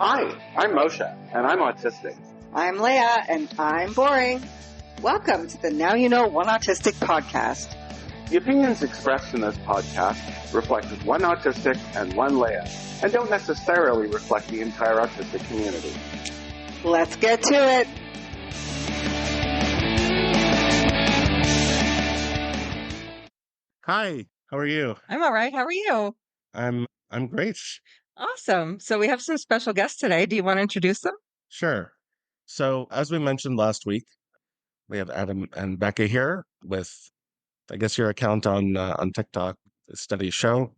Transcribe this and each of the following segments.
Hi, I'm Moshe, and I'm autistic. I'm Leah, and I'm boring. Welcome to the Now You Know One Autistic podcast. The opinions expressed in this podcast reflect one autistic and one Leah, and don't necessarily reflect the entire autistic community. Let's get to it. Hi, how are you? I'm all right. How are you? I'm great. Awesome. So we have some special guests today. Do you want to introduce them? Sure. So, as we mentioned last week, we have Adam and Becca here with, I guess, your account on TikTok, the Study Show.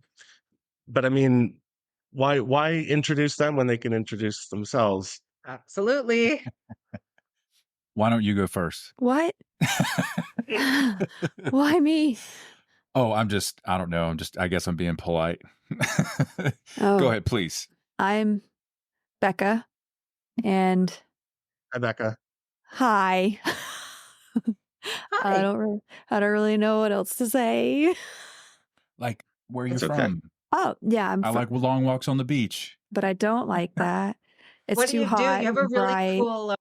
But I mean, why introduce them when they can introduce themselves? Absolutely. Why don't you go first? What? Why me? Oh, I don't know. I guess I'm being polite. Oh, Go ahead, please. I'm Becca, and Hi, Becca. hi. I Hi. don't really know what else to say. Like, where you're That's okay. from. Oh, yeah, I'm I from, like long walks on the beach. but I don't like that. It's What do too you do? hot. You have a and really bright. cool.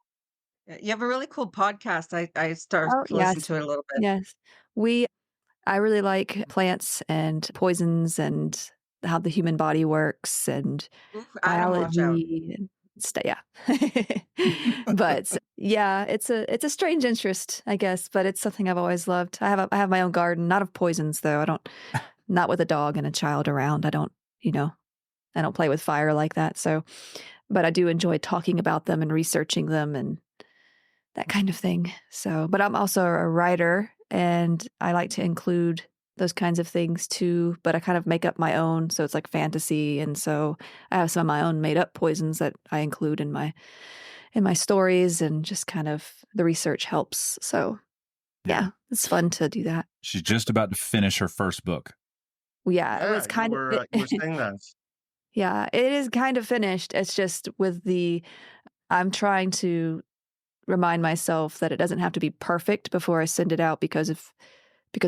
You have a really cool podcast. I started Oh, to listen yes. to it a little bit. Yes, I really like plants and poisons and how the human body works and Ooh, Adam, watch out. biology and stuff. Yeah, but yeah, it's a strange interest, I guess, but it's something I've always loved. I have my own garden, not of poisons though. Not with a dog and a child around. I don't play with fire like that. So, but I do enjoy talking about them and researching them and that kind of thing. So, but I'm also a writer and I like to include those kinds of things too, but I kind of make up my own. So it's like fantasy. And so I have some of my own made up poisons that I include in my stories, and just kind of the research helps. So yeah, it's fun to do that. She's just about to finish her first book. Yeah, it was kind you were saying that. Yeah, it is kind of finished. It's just I'm trying to remind myself that it doesn't have to be perfect before I send it out because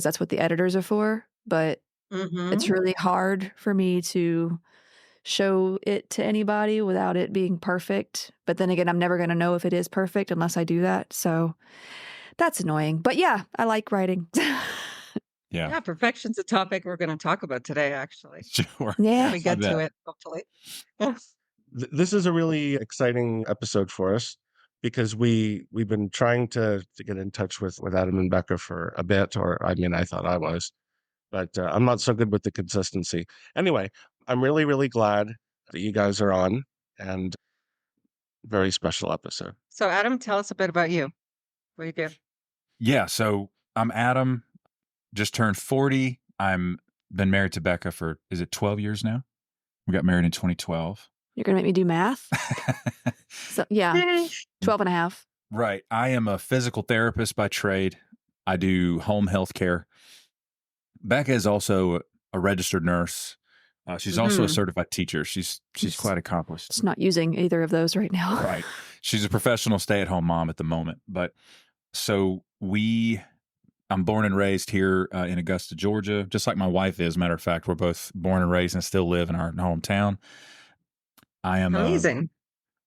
that's what the editors are for. But it's really hard for me to show it to anybody without it being perfect. But then again, I'm never going to know if it is perfect unless I do that. So that's annoying. But yeah, I like writing. Yeah, perfection's a topic we're going to talk about today, actually. Sure. Yeah. We get to it, hopefully. This is a really exciting episode for us because we've been trying to get in touch with Adam and Becca for a bit, or I mean, I thought I was, but I'm not so good with the consistency. Anyway, I'm really, really glad that you guys are on, and very special episode. So, Adam, tell us a bit about you. What do you do? Yeah, so I'm Adam, just turned 40. I'm been married to Becca for, is it 12 years now? We got married in 2012. You're going to make me do math? So yeah, 12 and a half. Right. I am a physical therapist by trade. I do home health care. Becca is also a registered nurse. She's also a certified teacher. She's quite accomplished. Just not using either of those right now. Right. She's a professional stay-at-home mom at the moment. But so I'm born and raised here in Augusta, Georgia, just like my wife is. Matter of fact, we're both born and raised and still live in our hometown. I am amazing.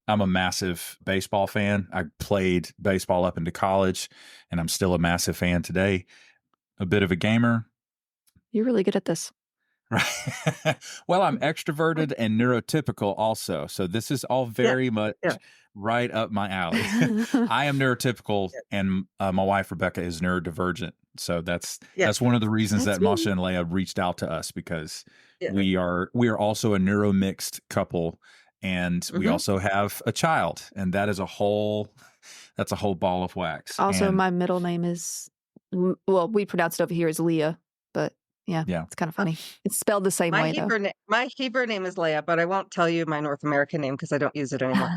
I'm a massive baseball fan. I played baseball up into college, and I'm still a massive fan today. A bit of a gamer. You're really good at this. Right. Well, I'm extroverted and neurotypical also. So this is all very much right up my alley. I am neurotypical, and my wife, Rebecca, is neurodivergent. So that's one of the reasons that Masha and Leah reached out to us, because we are also a neuromixed couple, and we also have a child, and that's a whole ball of wax. Also, and my middle name is, well, we pronounce it over here as Leah, but yeah, it's kind of funny. It's spelled the same way, though. My Hebrew name is Leah, but I won't tell you my North American name because I don't use it anymore.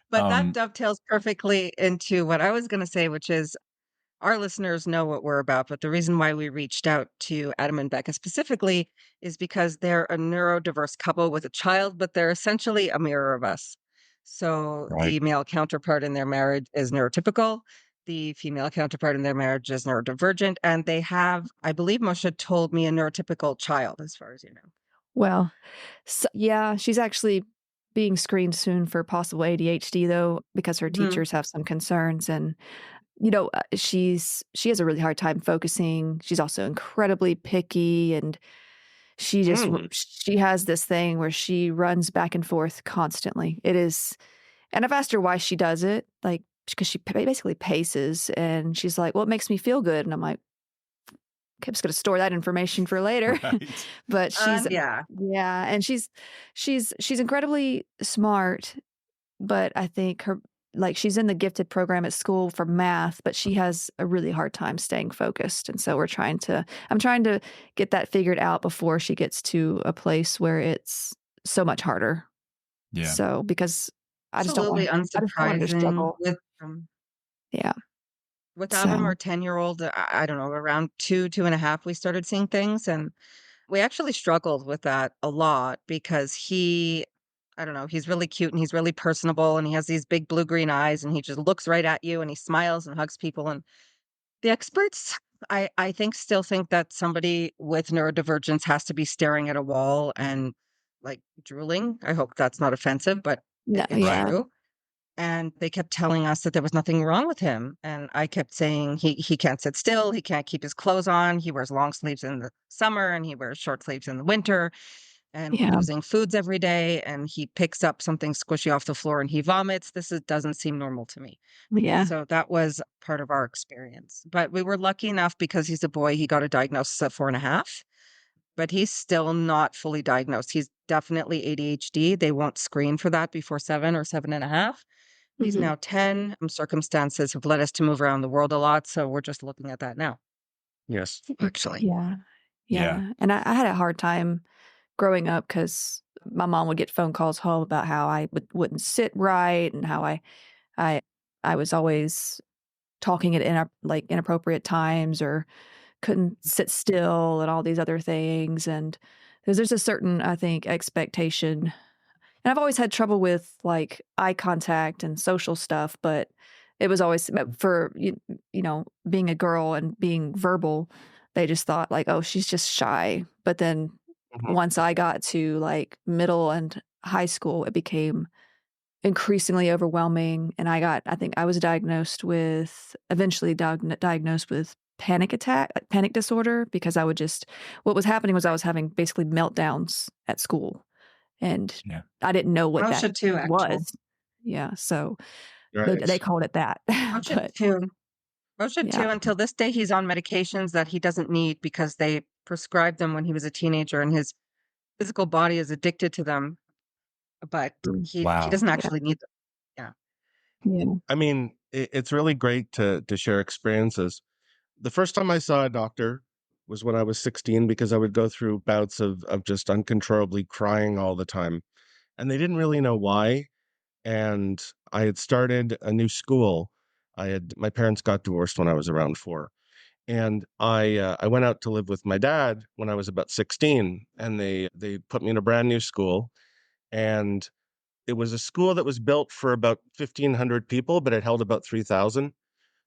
But that dovetails perfectly into what I was going to say, which is our listeners know what we're about. But the reason why we reached out to Adam and Becca specifically is because they're a neurodiverse couple with a child, but they're essentially a mirror of us. So the male counterpart in their marriage is neurotypical. The female counterpart in their marriage is neurodivergent. And they have, I believe Moshe told me, a neurotypical child, as far as you know. Well, yeah, she's actually being screened soon for possible ADHD though, because her Mhm. teachers have some concerns. And she has a really hard time focusing. She's also incredibly picky, and Mm. she has this thing where she runs back and forth constantly. It is, and I've asked her why she does it, like because she basically paces, and she's like, "Well, it makes me feel good," and I'm like, "Okay, I'm just going to store that information for later." Right. But Yeah. yeah, and she's incredibly smart, but I think she's in the gifted program at school for math, but she has a really hard time staying focused. And so I'm trying to get that figured out before she gets to a place where it's so much harder. Yeah. So, because Absolutely I just don't want her to unsurprising struggle. with Yeah. with Adam, So, our 10-year-old, I don't know, around 2.5, we started seeing things, and we actually struggled with that a lot because I don't know, he's really cute and he's really personable and he has these big blue-green eyes and he just looks right at you and he smiles and hugs people, and the experts, I think, still think that somebody with neurodivergence has to be staring at a wall and, like, drooling. I hope that's not offensive, but no, it's Right. yeah. true. And they kept telling us that there was nothing wrong with him, and I kept saying, "He can't sit still, he can't keep his clothes on, he wears long sleeves in the summer, and he wears short sleeves in the winter, and we're Yeah. using foods every day, and he picks up something squishy off the floor and he vomits. Doesn't seem normal to me." Yeah. So that was part of our experience. But we were lucky enough because he's a boy, he got a diagnosis at 4.5, but he's still not fully diagnosed. He's definitely ADHD. They won't screen for that before 7 or 7.5. He's Mhm. now 10. Circumstances have led us to move around the world a lot, so we're just looking at that now, Yes. actually. Yeah. Yeah. Yeah. And I had a hard time growing up because my mom would get phone calls home about how I wouldn't sit right, and how I I was always talking at inappropriate times, or couldn't sit still, and all these other things. And there's a certain, I think, expectation. And I've always had trouble with like eye contact and social stuff, but it was always for being a girl and being verbal. They just thought like, oh, she's just shy. But then Mhm. once I got to like middle and high school, it became increasingly overwhelming. And I think I was eventually diagnosed with panic disorder, because what was happening was I was having basically meltdowns at school, and Yeah. I didn't know what that Moshe too, actually. was. Yeah. So they Right. called it that. Moshe But too. Moshe yeah. too, until this day, he's on medications that he doesn't need because they prescribed them when he was a teenager and his physical body is addicted to them, but Mm. he Wow. doesn't Yeah. actually need them. Yeah. Yeah. I mean, it's really great to share experiences. The first time I saw a doctor was when I was 16 because I would go through bouts of just uncontrollably crying all the time. And they didn't really know why. And I had started a new school. My parents got divorced when I was around 4. And I went out to live with my dad when I was about 16, and they put me in a brand new school. And it was a school that was built for about 1,500 people, but it held about 3,000.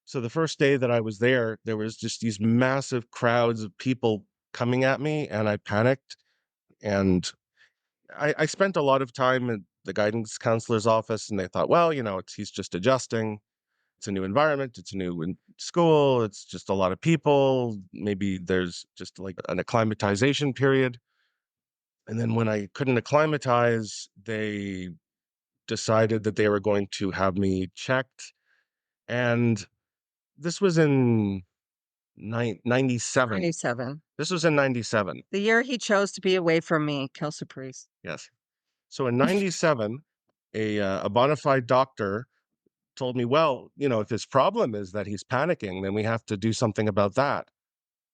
So the first day that I was there was just these massive crowds of people coming at me, and I panicked. And I spent a lot of time in the guidance counselor's office, and they thought, well, he's just adjusting. It's a new environment. It's a new school. It's just a lot of people. Maybe there's just like an acclimatization period. And then when I couldn't acclimatize, they decided that they were going to have me checked. And this was in 97. 97. This was in 97. The year he chose to be away from me, Kill Surprise. Yes. So in 97, a bona fide doctor told me, well, if his problem is that he's panicking, then we have to do something about that.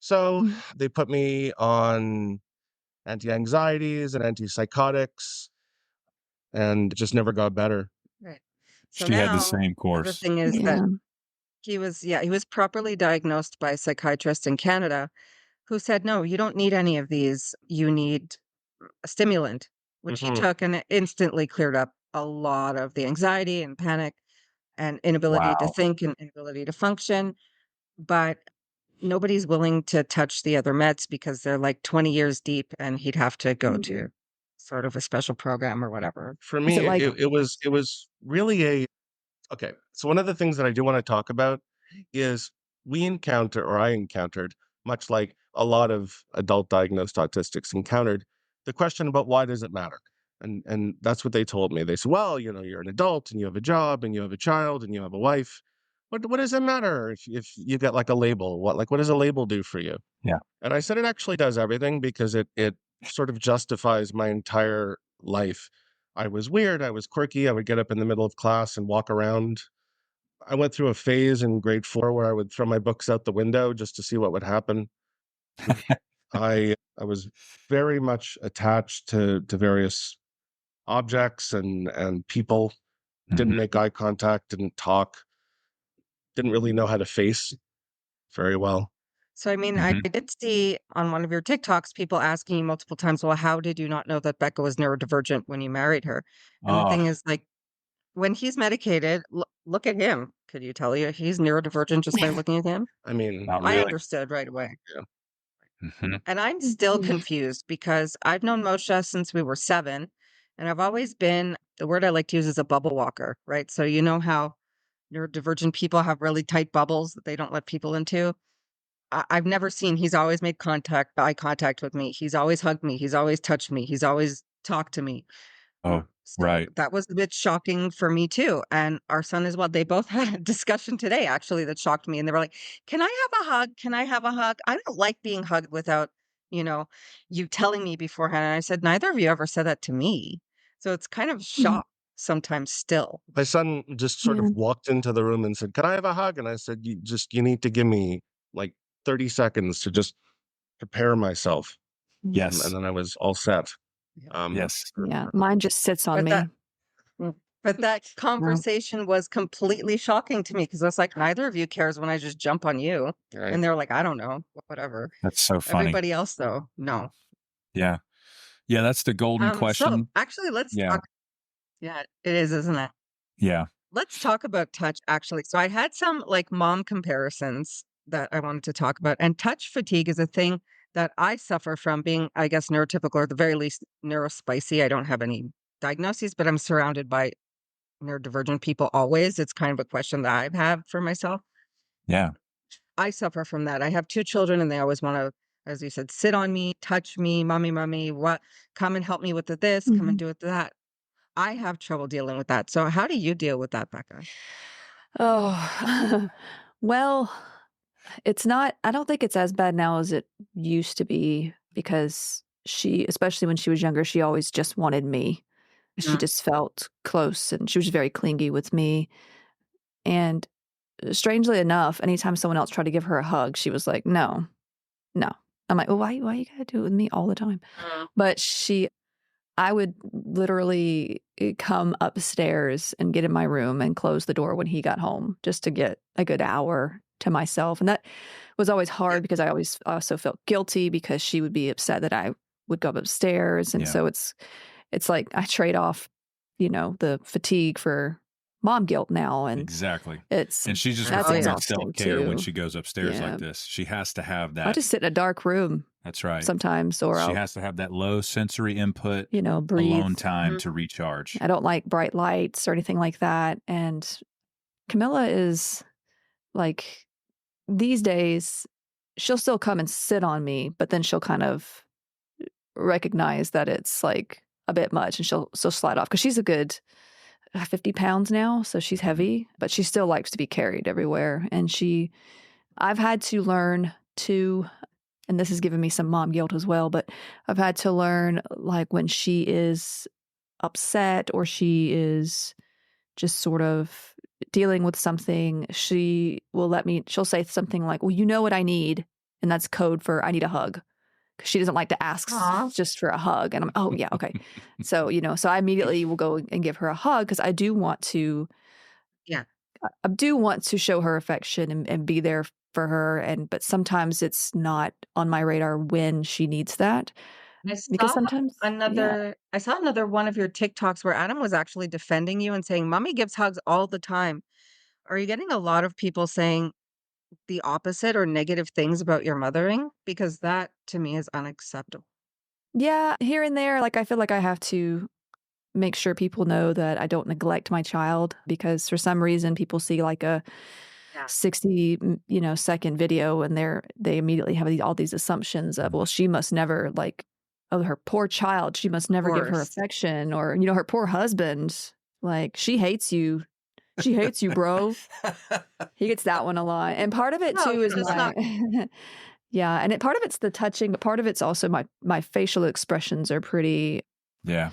So Mm. they put me on anti-anxieties and antipsychotics, and it just never got better. Right. So She had the now same the other course. thing is that Yeah. he was properly diagnosed by a psychiatrist in Canada who said, "No, you don't need any of these. You need a stimulant," which he Hmm. took, and it instantly cleared up a lot of the anxiety and panic and inability to Wow. think and inability to function. But nobody's willing to touch the other meds because they're like 20 years deep and he'd have to go to sort of a special program or whatever. For Is me, it like, it was really okay. So one of the things that I do want to talk about is I encountered, much like a lot of adult diagnosed autistics encountered, the question about why does it matter? And that's what they told me. They said, well, you're an adult and you have a job and you have a child and you have a wife. What does it matter if you get like a label? What does a label do for you? Yeah. And I said it actually does everything because it sort of justifies my entire life. I was weird, I was quirky, I would get up in the middle of class and walk around. I went through a phase in grade 4 where I would throw my books out the window just to see what would happen. I was very much attached to various objects and people, didn't make eye contact, didn't talk, didn't really know how to face very well. So, I mean, I did see on one of your TikToks people asking you multiple times, well, how did you not know that Becca was neurodivergent when you married her? And the Oh, thing is, like, when he's medicated, look at him. Could you tell you he's neurodivergent just by looking at him? I mean, not I really. understood right away. Mhm. And I'm still confused because I've known Moshe since we were 7, and I've always been, the word I like to use is a bubble walker, right? So you know how neurodivergent people have really tight bubbles that they don't let people into? I've never seen, he's always made eye contact with me. He's always hugged me. He's always touched me. He's always talked to me. Oh, So right. that was a bit shocking for me too. And our son as well. They both had a discussion today, actually, that shocked me. And they were like, can I have a hug? Can I have a hug? I don't like being hugged without, you know, you telling me beforehand. And I said, neither of you ever said that to me. So it's kind of shock sometimes still. my son just sort of walked into the room and said, "Can I have a hug?" And I said, you need to give me like 30 seconds to just prepare myself." And Yes. then I was all set. Yes. Yeah, mine just sits on But me. that conversation was completely shocking to me because I was like, neither of you cares when I just jump on you. Right. And they're like, I don't know, whatever. That's so funny. Everybody else, though, no. Yeah. Yeah, that's the golden So question. actually, let's Yeah. talk. Yeah, it is, isn't it? Yeah. Let's talk about touch, actually. So I had some like mom comparisons that I wanted to talk about. And touch fatigue is a thing that I suffer from, being, I guess, neurotypical, or at the very least neurospicy. I don't have any diagnoses, but I'm surrounded by neurodivergent people always. It's kind of a question that I've had for myself. Yeah. I suffer from that. I have 2 children and they always want to, as you said, sit on me, touch me, mommy, what, come and help me with this, come and do it that. I have trouble dealing with that. So how do you deal with that, Becca? Oh, well, it's not, I don't think it's as bad now as it used to be because she, especially when she was younger, she always just wanted me. She just felt close and she was very clingy with me. And strangely enough, anytime someone else tried to give her a hug, she was like, no. I'm like, well, why you gotta do it with me all the time? But I would literally come upstairs and get in my room and close the door when he got home just to get a good hour to myself. And that was always hard because I also felt guilty because she would be upset that I would go upstairs. And so it's like I trade off, the fatigue for mom guilt now. And exactly. And she just that's performs exhausting self-care when too. she goes upstairs like this. She has to have that. I just sit in a dark room. That's right. Sometimes, or she has to have that low sensory input, breathe. Alone time to recharge. I don't like bright lights or anything like that. And Camilla is like, these days, she'll still come and sit on me, but then she'll kind of recognize that it's like a bit much and she'll slide off because she's a good 50 pounds now. So she's heavy, but she still likes to be carried everywhere. And I've had to learn to, and this has given me some mom guilt as well, but I've had to learn, like, when she is upset or she is just sort of dealing with something, she'll say something like, well, you know what I need. And that's code for I need a hug. Because she doesn't like to ask just for a hug. And I'm, oh yeah, okay. So, so I immediately will go and give her a hug because I do want to, I do want to show her affection and be there for her. But sometimes it's not on my radar when she needs that. Because sometimes I saw another one of your TikToks where Adam was actually defending you and saying, Mommy gives hugs all the time. Are you getting a lot of people saying the opposite or negative things about your mothering? Because that to me is unacceptable. Yeah, here and there, like I feel like I have to make sure people know that I don't neglect my child because for some reason people see like a Yeah. 60 second video and they immediately have all these assumptions of, well, she must never like, oh, her poor child, she must never give her Course. affection, or her poor husband, like she hates you, bro. He gets that one a lot. And part of it No, too is it's my not. yeah, and part of it's the touching, but part of it's also my facial expressions are pretty Yeah.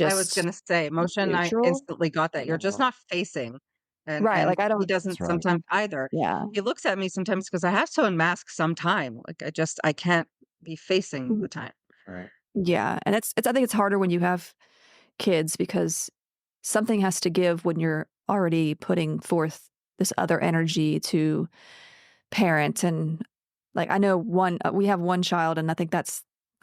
I was just gonna say, emotion, I neutral. instantly got that. You're just not facing. Right, And like I he don't That's doesn't right. sometimes either. yeah. He looks at me sometimes because I have to unmask some time. Like I can't be facing the time. Right. Yeah, and it's I think it's harder when you have kids because something has to give when you're already putting forth this other energy to parent. And like I know we have one child, and I think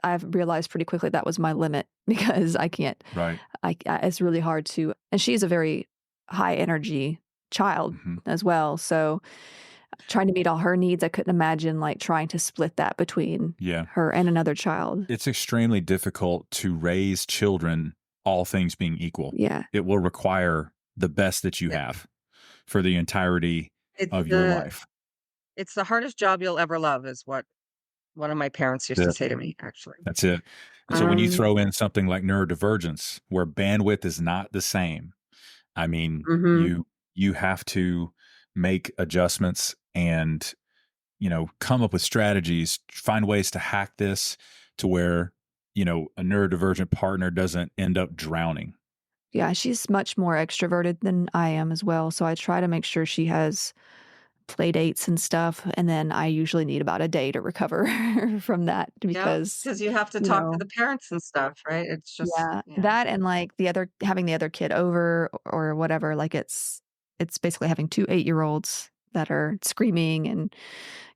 I've realized pretty quickly that was my limit because I can't. Right. It's really hard to, and she's a very high energy child as well. So trying to meet all her needs, I couldn't imagine like trying to split that between her and another child. It's extremely difficult to raise children, all things being equal. Yeah. It will require the best that you have for the entirety of your life. It's the hardest job you'll ever love, is what one of my parents used to say to me, actually. That's it. And so when you throw in something like neurodivergence, where bandwidth is not the same, I mean, you have to make adjustments and, come up with strategies, find ways to hack this to where, a neurodivergent partner doesn't end up drowning. Yeah, she's much more extroverted than I am as well. So I try to make sure she has play dates and stuff. And then I usually need about a day to recover from that because you have to talk to the parents and stuff, right? It's just that and like having the other kid over or whatever. Like it's basically having two 8-year-olds that are screaming and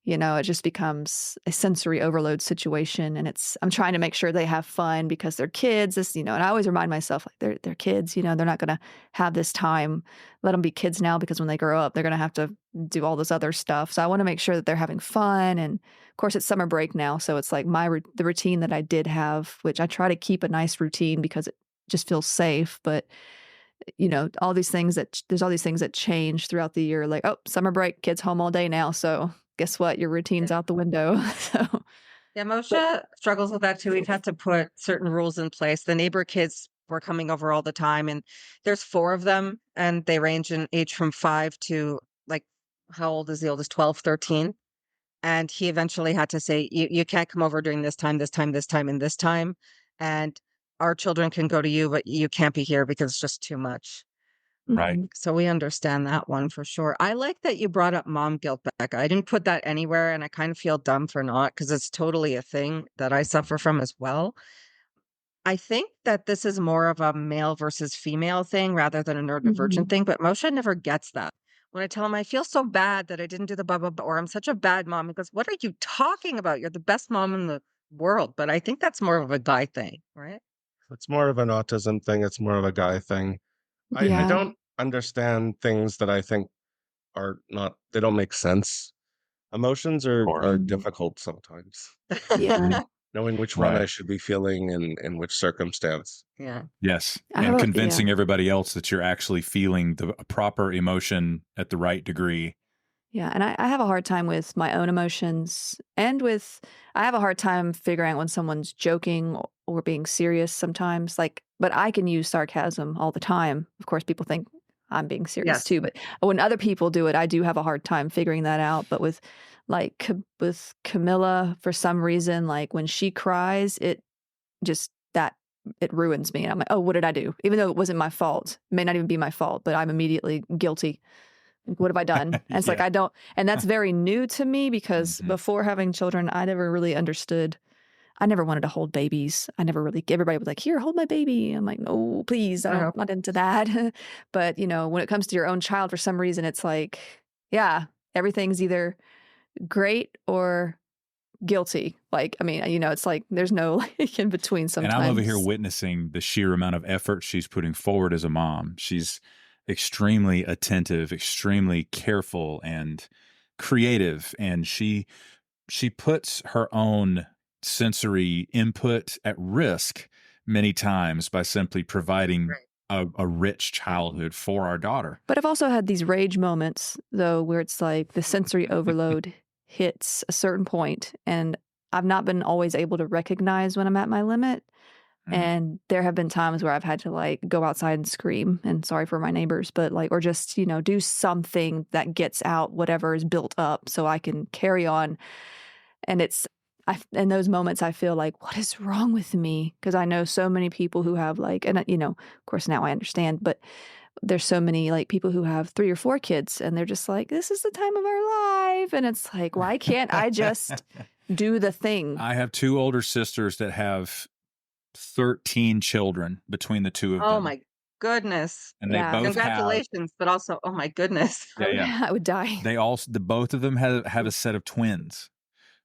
it just becomes a sensory overload situation. And I'm trying to make sure they have fun because they're kids. And I always remind myself, like they're kids, they're not going to have this time. Let them be kids now because when they grow up, they're going to have to do all this other stuff. So I want to make sure that they're having fun. And of course, it's summer break now. So it's like the routine that I did have, which I try to keep a nice routine because it just feels safe. But there's all these things that change throughout the year. Like, oh, summer break, kids home all day now. So guess what? Your routine's out the window. So yeah, Moshe struggles with that too. We've had to put certain rules in place. The neighbor kids were coming over all the time, and there's 4 of them, and they range in age from 5 to like, how old is the oldest? 12, 13. And he eventually had to say, you can't come over during this time, this time, this time, and this time. And our children can go to you, but you can't be here because it's just too much. Right. So we understand that one for sure. I like that you brought up mom guilt, Becca. I didn't put that anywhere, and I kind of feel dumb for not, because it's totally a thing that I suffer from as well. I think that this is more of a male versus female thing rather than a neurodivergent thing, but Moshe never gets that. When I tell him I feel so bad that I didn't do the blah, blah, blah, or I'm such a bad mom, he goes, what are you talking about? You're the best mom in the world. But I think that's more of a guy thing, right? It's more of an autism thing. It's more of a guy thing. I don't understand things that I think they don't make sense. Emotions are difficult sometimes. Yeah. Knowing which one I should be feeling and in which circumstance. Yeah. Yes. And convincing everybody else that you're actually feeling the proper emotion at the right degree. Yeah. And I have a hard time with my own emotions and I have a hard time figuring out when someone's joking or being serious sometimes. But I can use sarcasm all the time. Of course, people think I'm being serious too. But when other people do it, I do have a hard time figuring that out. But with Camilla, for some reason, like when she cries, it ruins me. And I'm like, oh, what did I do? Even though it wasn't my fault, it may not even be my fault, but I'm immediately guilty. What have I done? And it's like, I don't, and that's very new to me because before having children, I never really understood. I never wanted to hold babies. Everybody was like, here, hold my baby. I'm like, no, please. I'm not into that. But, when it comes to your own child, for some reason, it's like, everything's either great or guilty. It's like there's no in between sometimes. And I'm over here witnessing the sheer amount of effort she's putting forward as a mom. She's extremely attentive, extremely careful, and creative, and she puts her own sensory input at risk many times by simply providing a rich childhood for our daughter. But I've also had these rage moments, though, where it's like the sensory overload hits a certain point, and I've not been always able to recognize when I'm at my limit. And there have been times where I've had to like go outside and scream, and sorry for my neighbors, but like, or just, do something that gets out whatever is built up so I can carry on. And in those moments, I feel like, what is wrong with me? Because I know so many people who have like, and of course now I understand, but there's so many like people who have 3 or 4 kids, and they're just like, this is the time of our life. And it's like, why can't I just do the thing? I have 2 older sisters that have 13 children between the 2 of them. Oh my goodness. And they both congratulations, but also, oh my goodness. I would die. They both of them have a set of twins.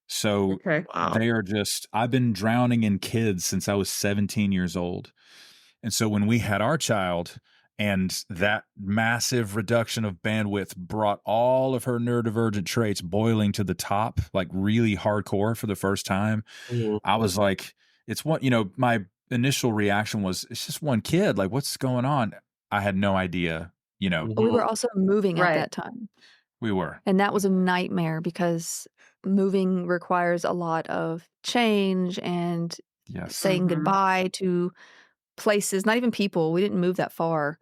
So they are just, I've been drowning in kids since I was 17 years old. And so when we had our child, and that massive reduction of bandwidth brought all of her neurodivergent traits boiling to the top, like really hardcore for the first time, I was like, it's one, my initial reaction was, it's just one kid. Like, what's going on? I had no idea, We were also moving at that time. We were. And that was a nightmare because moving requires a lot of change and saying goodbye to places, not even people. We didn't move that far.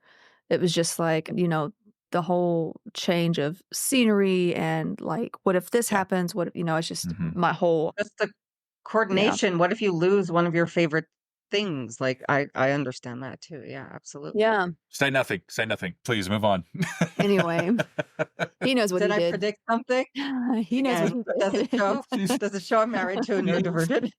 It was just like, the whole change of scenery and like, what if this happens? What if, it's just my whole. Just the coordination. Yeah. What if you lose one of your favorite things? Like, I understand that too. Yeah, absolutely. Yeah. Say nothing. Please move on. Anyway, he knows what he did. Did I predict something? He knows what he did. Does it show I'm married to a neurodivergent?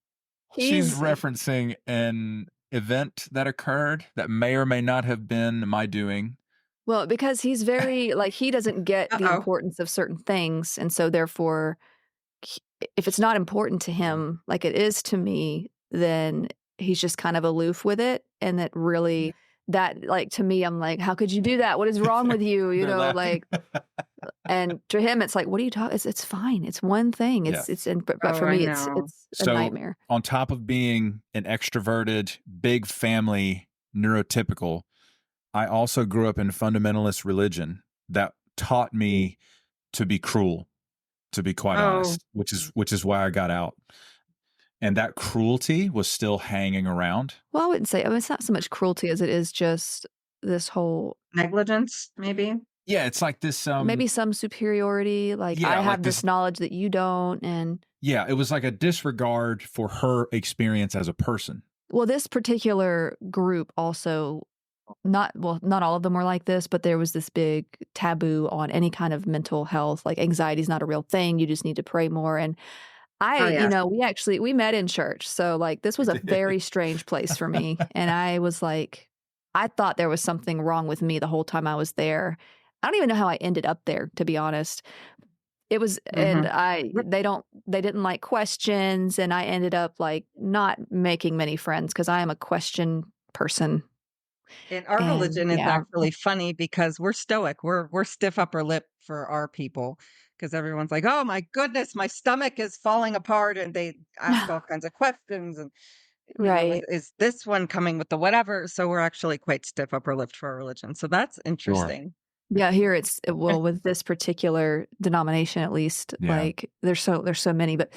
She's referencing an event that occurred that may or may not have been my doing. Well, because he's very, like, he doesn't get the importance of certain things. And so therefore, if it's not important to him, like it is to me, then he's just kind of aloof with it. And that really, like, to me, I'm like, how could you do that? What is wrong with you? Like, and to him, it's like, what are you talking? It's fine. It's one thing. But for me, it's a nightmare. On top of being an extroverted, big family, neurotypical, I also grew up in fundamentalist religion that taught me to be cruel, to be quite honest, which is why I got out. And that cruelty was still hanging around. Well, I wouldn't say, it's not so much cruelty as it is just this whole negligence, maybe. Yeah, it's like this. Maybe some superiority, like I have this knowledge that you don't, and it was like a disregard for her experience as a person. Well, this particular group also. Not all of them were like this, but there was this big taboo on any kind of mental health. Like anxiety is not a real thing. You just need to pray more. And we met in church. So like this was a very strange place for me. And I was like, I thought there was something wrong with me the whole time I was there. I don't even know how I ended up there, to be honest. It was, and they didn't like questions. And I ended up like not making many friends because I am a question person. In our religion, it's actually funny because we're stoic. We're stiff upper lip for our people because everyone's like, oh my goodness, my stomach is falling apart. And they ask all kinds of questions. And is this one coming with the whatever? So we're actually quite stiff upper lip for our religion. So that's interesting. Sure. Yeah, here it's, with this particular denomination, at least, like there's so many, but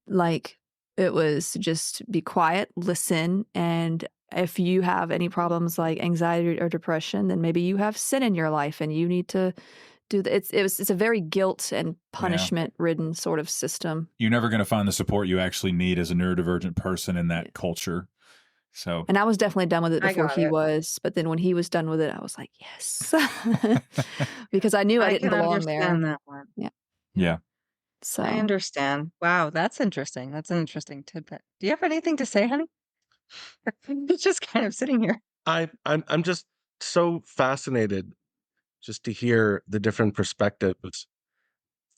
like it was just be quiet, listen, and if you have any problems like anxiety or depression, then maybe you have sin in your life and you need to do that. It's a very guilt and punishment ridden sort of system. You're never going to find the support you actually need as a neurodivergent person in that culture. So, and I was definitely done with it before he was, but then when he was done with it, I was like, yes, because I knew I didn't belong there. That one. Yeah. So I understand. Wow, that's interesting. That's an interesting tidbit. Do you have anything to say, honey? It's just kind of sitting here. I'm just so fascinated just to hear the different perspectives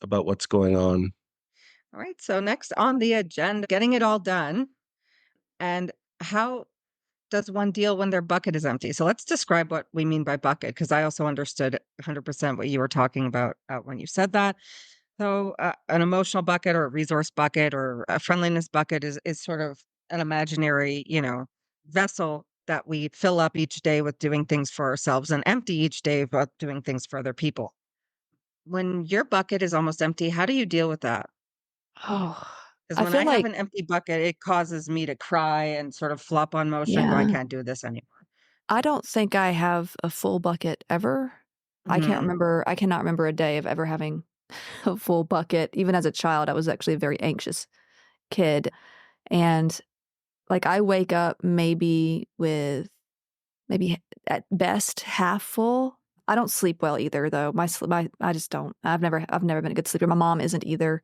about what's going on. All right. So next on the agenda, getting it all done. And how does one deal when their bucket is empty? So let's describe what we mean by bucket, because I also understood 100% what you were talking about when you said that. So an emotional bucket or a resource bucket or a friendliness bucket is sort of an imaginary, vessel that we fill up each day with doing things for ourselves and empty each day with doing things for other people. When your bucket is almost empty, how do you deal with that? Oh, Because I when feel I have like, an empty bucket, it causes me to cry and sort of flop on motion, go, I yeah, can't do this anymore. I don't think I have a full bucket ever. Mhm. I cannot remember a day of ever having a full bucket. Even as a child, I was actually a very anxious kid. And like I wake up maybe with maybe at best half full. I don't sleep well either though. I just don't. I've never been a good sleeper. My mom isn't either.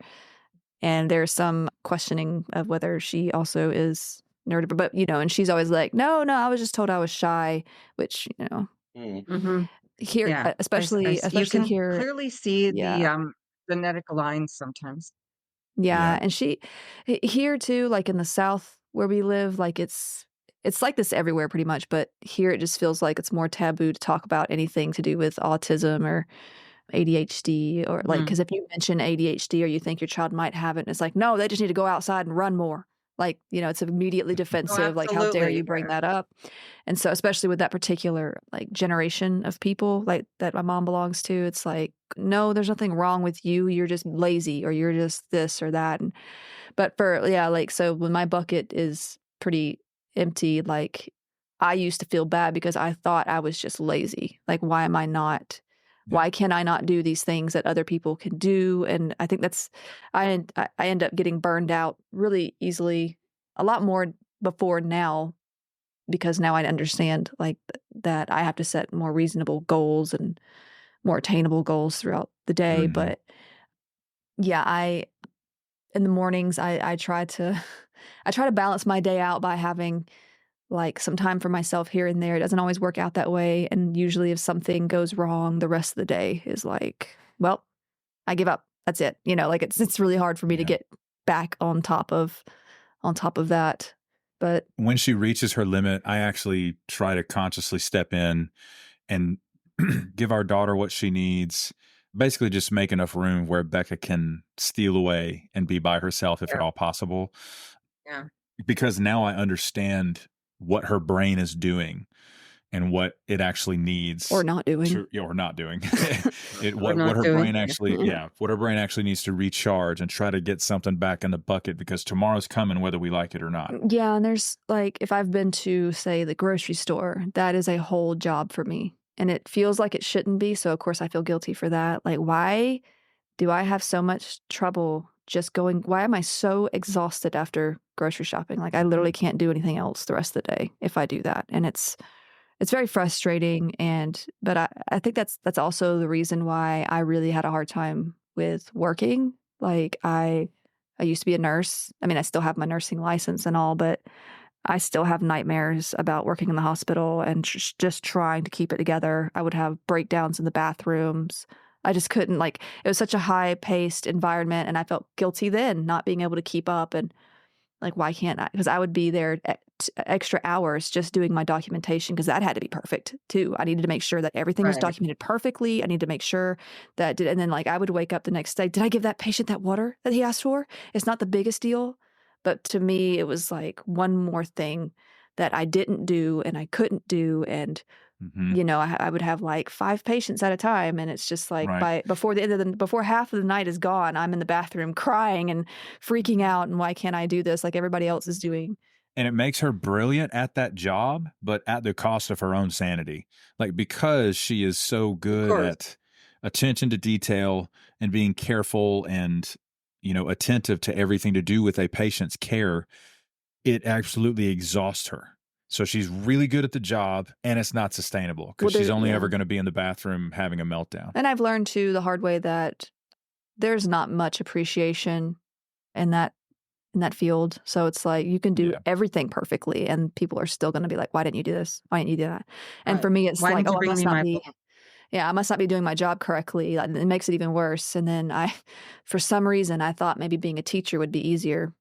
And there's some questioning of whether she also is neurodivergent, but and she's always like, "No, no, I was just told I was shy," which, Mm. Mhm. here, Yeah. You especially can here, clearly see yeah. the genetic lines sometimes. Yeah, Yeah. and here too, like in the South where we live, like it's like this everywhere pretty much, but here it just feels like it's more taboo to talk about anything to do with autism or ADHD or like Mhm. because if you mention ADHD or you think your child might have it, and it's like, no, they just need to go outside and run more. Like, it's immediately Oh, defensive. Like, how dare absolutely. you bring that up? And so, especially with that particular like generation of people like that my mom belongs to, it's like, no, there's nothing wrong with you. You're just lazy or you're just this or that. And but yeah, like so when my bucket is pretty empty, like I used to feel bad because I thought I was just lazy. Like, Yeah. why can I not do these things that other people can do? And I think I end up getting burned out really easily, a lot more before now because now I understand like that I have to set more reasonable goals and more attainable goals throughout the day. Mhm. But yeah, I in the mornings I try to I try to balance my day out by having like some time for myself here and there. It doesn't always work out that way. And usually if something goes wrong, the rest of the day is like, well, I give up. That's it. Like it's really hard for me to Yeah. get back on top of that. But When she reaches her limit, I actually try to consciously step in and give our daughter what she needs. Basically, just make enough room where Becca can steal away and be by herself if Yeah. at all possible. Yeah. Because now I understand what her brain is doing and what it actually needs or not doing. or not doing Or what not her doing. brain actually what her brain actually needs to recharge and try to get something back in the bucket because tomorrow's coming whether we like it or not. Yeah, and there's like if I've been to say the grocery store, that is a whole job for me. And it feels like it shouldn't be, so of course I feel guilty for that. Like why do I have so much trouble just going why am I so exhausted after grocery shopping? Like I literally can't do anything else the rest of the day if I do that. And it's very frustrating but I think that's also the reason why I really had a hard time with working. Like I used to be a nurse. I mean, I still have my nursing license and all, but I still have nightmares about working in the hospital and just trying to keep it together. I would have breakdowns in the bathrooms. I just couldn't it was such a high-paced environment and I felt guilty then not being able to keep up and like, why can't I? Because I would be there extra hours just doing my documentation because that had to be perfect too. I needed to make sure that everything was Right. documented perfectly. I needed to make sure and then like I would wake up the next day. Did I give that patient that water that he asked for? It's not the biggest deal, but to me, it was like one more thing that I didn't do and I couldn't do. And Mm-hmm. I would have like 5 patients at a time, and it's just like Right. before half of the night is gone, I'm in the bathroom crying and freaking out, and why can't I do this like everybody else is doing? And it makes her brilliant at that job, but at the cost of her own sanity. Like because she is so Of good course. at attention to detail and being careful and attentive to everything to do with a patient's care, it absolutely exhausts her. So she's really good at the job and it's not sustainable because she's only ever going to be in the bathroom having a meltdown. And I've learned too the hard way that there's not much appreciation in that field. So it's like you can do Yeah. everything perfectly and people are still going to be like, why didn't you do this? Why didn't you do that? And Right. for me, it's Why like, didn't you oh, I bring must me not my be. book? Yeah, I must not be doing my job correctly. It makes it even worse. And then for some reason, I thought maybe being a teacher would be easier.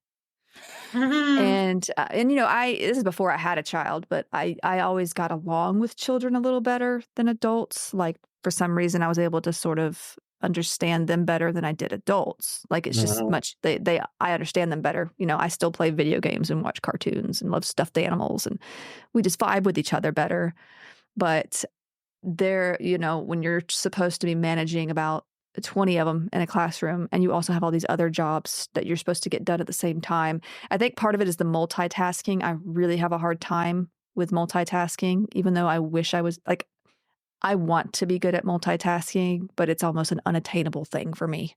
And this is before I had a child, but I always got along with children a little better than adults. Like for some reason, I was able to sort of understand them better than I did adults. Like it's just much, I understand them better. You know, I still play video games and watch cartoons and love stuffed animals, and we just vibe with each other better. But there, you know, when you're supposed to be managing about 20 of them in a classroom, and you also have all these other jobs that you're supposed to get done at the same time. I think part of it is the multitasking. I really have a hard time with multitasking, even though I wish I was like, I want to be good at multitasking, but it's almost an unattainable thing for me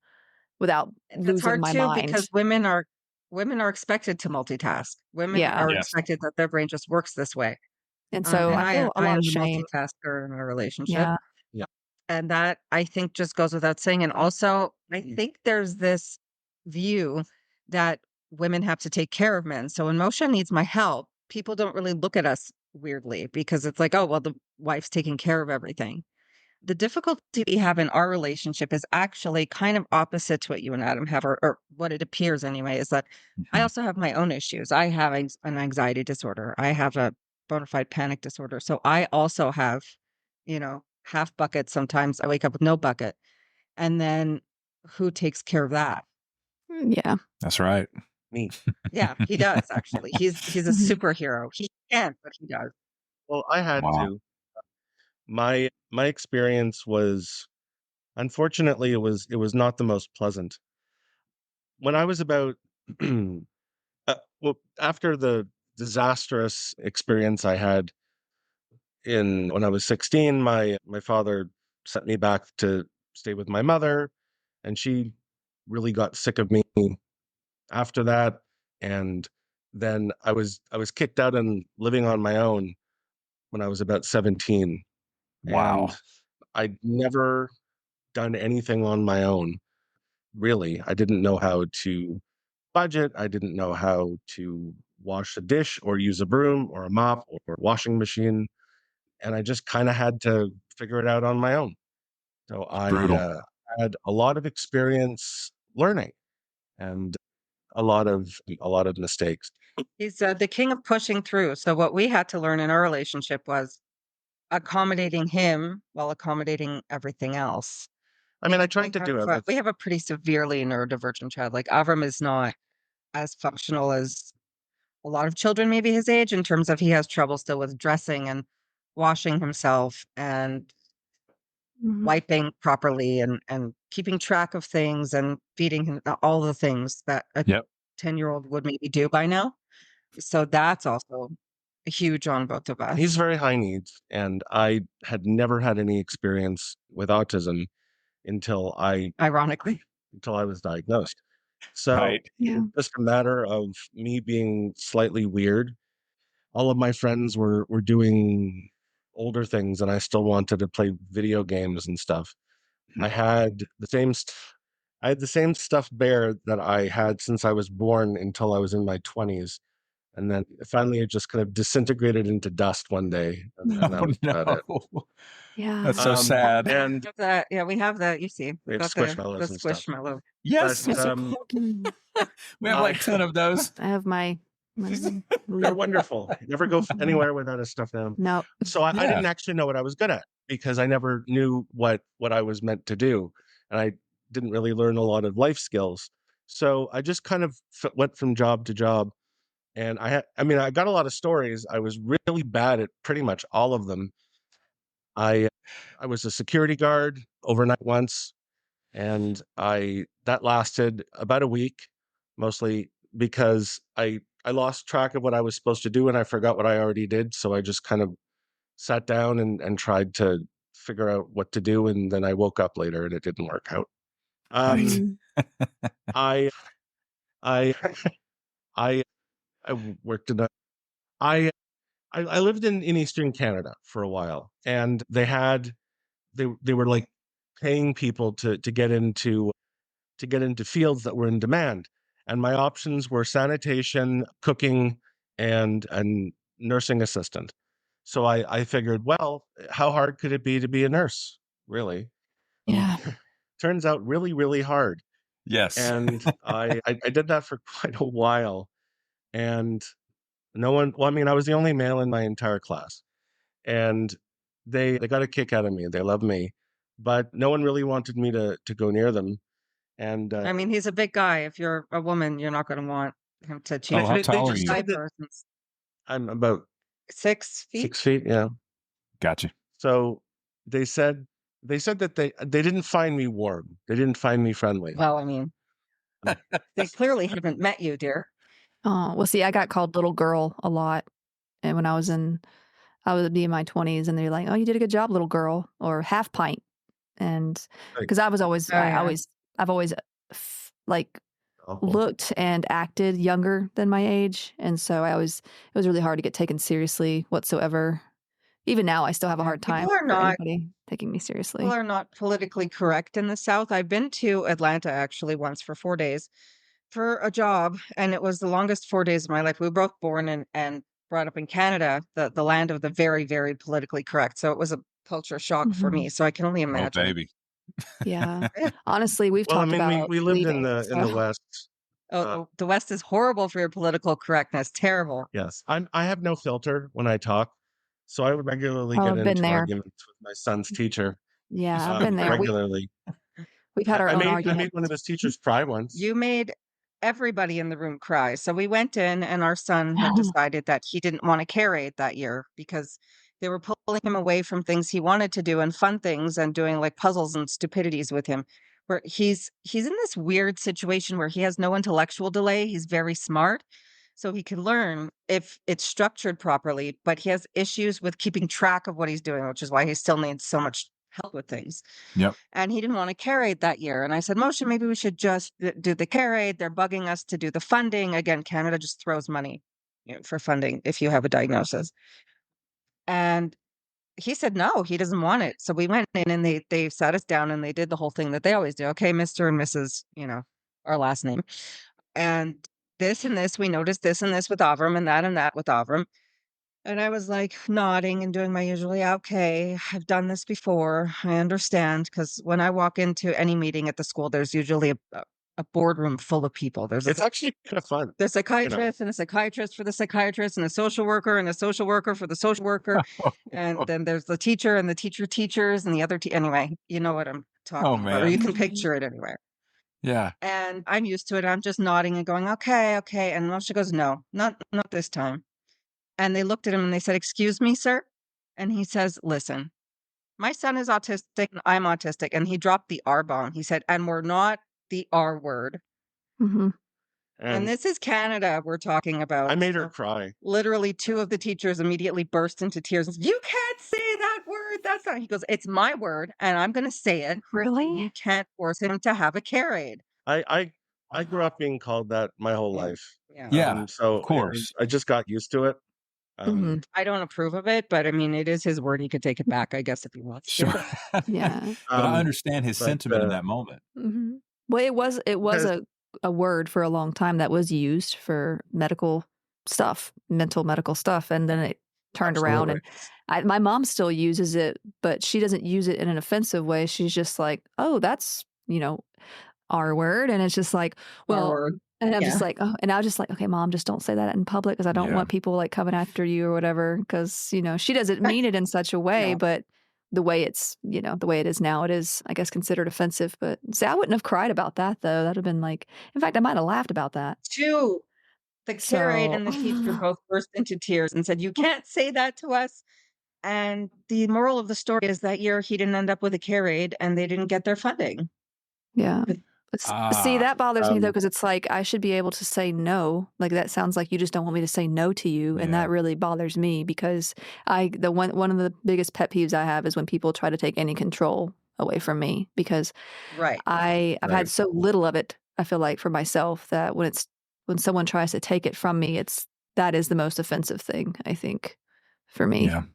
without It's losing hard my too mind. because women are expected to multitask. Women Yeah. are Yes. expected that their brain just works this way. And so And I feel a I lot am of the shame. multitasker in our relationship. Yeah. And that, I think, just goes without saying. And also, I think there's this view that women have to take care of men. So when Moshe needs my help, people don't really look at us weirdly because it's like, oh, well, the wife's taking care of everything. The difficulty we have in our relationship is actually kind of opposite to what you and Adam have, or what it appears anyway, is that I also have my own issues. I have an anxiety disorder. I have a bona fide panic disorder. So I also have, you know, half bucket. Sometimes I wake up with no bucket. And then who takes care of that? Yeah. That's right. Me. Yeah, he does actually. He's a Mhm. superhero. He can't, but he does. Well, I had Wow. to. My experience was, unfortunately, it was not the most pleasant. When I was about well, after the disastrous experience I had in when I was 16, my father sent me back to stay with my mother, and she really got sick of me after that. And then I was kicked out and living on my own when I was about 17. Wow. And I'd never done anything on my own, really. I didn't know how to budget. I didn't know how to wash a dish or use a broom or a mop or washing machine. And I just kind of had to figure it out on my own. So I Brutal. had a lot of experience learning and a lot of mistakes. He's the king of pushing through. So what we had to learn in our relationship was accommodating him while accommodating everything else. I mean, I tried to do it. We have a pretty severely neurodivergent child. Like Avram is not as functional as a lot of children maybe his age, in terms of he has trouble still with dressing and washing himself and Mhm. wiping properly and keeping track of things and feeding him, all the things that a Yep. 10-year-old would maybe do by now. So that's also huge on both of us. He's very high needs, and I had never had any experience with autism until Ironically. I was diagnosed. So Right. Yeah. just a matter of me being slightly weird. All of my friends were doing older things, and I still wanted to play video games and stuff. I had the same stuffed bear that I had since I was born until I was in my 20s. And then finally it just kind of disintegrated into dust one day. And that Oh was about it. no. Yeah. That's so sad. And Yeah, we have that. You see, we have got the squishmallows and stuff. squishmallow. Yes. But, We have like 10 of those. I have my they're wonderful. Never go anywhere without a stuffed animal. no. So I Yeah. didn't actually know what I was good at because I never knew what I was meant to do. And I didn't really learn a lot of life skills. So I just kind of went from job to job. And I got a lot of stories. I was really bad at pretty much all of them. I was a security guard overnight once, and that lasted about a week, mostly because I lost track of what I was supposed to do and I forgot what I already did. So I just kind of sat down and tried to figure out what to do, and then I woke up later and it didn't work out. Right. Mm. I I I worked in a I lived in Eastern Canada for a while, and they were like paying people to get into fields that were in demand, and my options were sanitation, cooking, and nursing assistant. So I figured, well, how hard could it be to be a nurse? Really? Yeah. Turns out really, really hard. Yes. And I did that for quite a while, and no one. Well, I mean, I was the only male in my entire class, and they got a kick out of me. They love me, but no one really wanted me to go near them. And I mean, he's a big guy. If you're a woman, you're not going to want him to change. Oh, how tall are you? said that I'm about 6 feet. 6 feet. Yeah. Gotcha. So they said that they didn't find me warm. They didn't find me friendly. Well, I mean, they clearly haven't met you, dear. Oh, well, see, I got called little girl a lot. And when I was in my 20s, and they're like, "Oh, you did a good job, little girl," or half pint. And because I was always, I've always like looked and acted younger than my age. And so it was really hard to get taken seriously whatsoever. Even now, I still have a hard time for anybody taking me seriously. People are not politically correct in the South. I've been to Atlanta actually once for 4 days for a job, and it was the longest 4 days of my life. We were both born and brought up in Canada, the land of the very, very politically correct. So it was a culture shock for me. So I can only imagine. Oh, baby. Yeah. Honestly, we've talked about we lived in leaving, the West. Oh, the West is horrible for your political correctness. Terrible. Yes. I have no filter when I talk. So I would regularly get into arguments with my son's teacher. Yeah, I've been there. Regularly. We've had our own arguments. I made one of his teachers cry once. You made everybody in the room cry. So we went in, and our son had decided that he didn't want to carry it that year because they were pulling him away from things he wanted to do and fun things and doing like puzzles and stupidities with him. Where he's in this weird situation where he has no intellectual delay. He's very smart. So he can learn if it's structured properly, but he has issues with keeping track of what he's doing, which is why he still needs so much help with things. Yep. And he didn't want to carry it that year. And I said, Moshe, maybe we should just do the carry. They're bugging us to do the funding. Again, Canada just throws money for funding if you have a diagnosis. And he said, no, he doesn't want it. So we went in and they sat us down and they did the whole thing that they always do. Okay, Mr. and Mrs., our last name. And this and this, we noticed this and this with Avram and that with Avram. And I was like nodding and doing my usually, okay, I've done this before. I understand. Because when I walk into any meeting at the school, there's usually a boardroom full of people. It's actually kind of fun. There's a psychiatrist and a psychiatrist for the psychiatrist and a social worker for the social worker. And then there's the teacher and the teachers and the other. Anyway, you know what I'm talking about. Or you can picture it anywhere. Yeah. And I'm used to it. I'm just nodding and going, okay. And Moshe goes, no, not this time. And they looked at him and they said, excuse me, sir. And he says, listen, my son is autistic and I'm autistic. And he dropped the R bomb. He said, and we're not the R word. Mm-hmm. And this is Canada we're talking about. I made her cry. Literally, two of the teachers immediately burst into tears. You can't say that word. That's not. He goes, it's my word, and I'm going to say it. Really? You can't force him to have a carried. I grew up being called that my whole life. Yeah. So of course. I just got used to it. I don't approve of it, but I mean, it is his word. He could take it back, I guess, if he wants to. Sure. Yeah. But I understand his sentiment in that moment. Mm-hmm. Well, it was a word for a long time that was used for medical stuff, mental medical stuff, and then it turned around. And my mom still uses it, but she doesn't use it in an offensive way. She's just like, "Oh, that's our word," and it's just like, well. And I'm just like, oh, and I was just like, okay, Mom, just don't say that in public because I don't want people like coming after you or whatever. Because she doesn't mean it in such a way, but the way it's, the way it is now, it is, I guess, considered offensive. But see, I wouldn't have cried about that though. That'd have been like, in fact, I might have laughed about that. The curate and the teacher both burst into tears and said, "You can't say that to us." And the moral of the story is that year he didn't end up with a carried, and they didn't get their funding. Yeah. See, that bothers me though, because it's like I should be able to say no. Like that sounds like you just don't want me to say no to you, and that really bothers me because one of the biggest pet peeves I have is when people try to take any control away from me because I've had so little of it. I feel like for myself that when someone tries to take it from me, that is the most offensive thing I think for me. Yeah.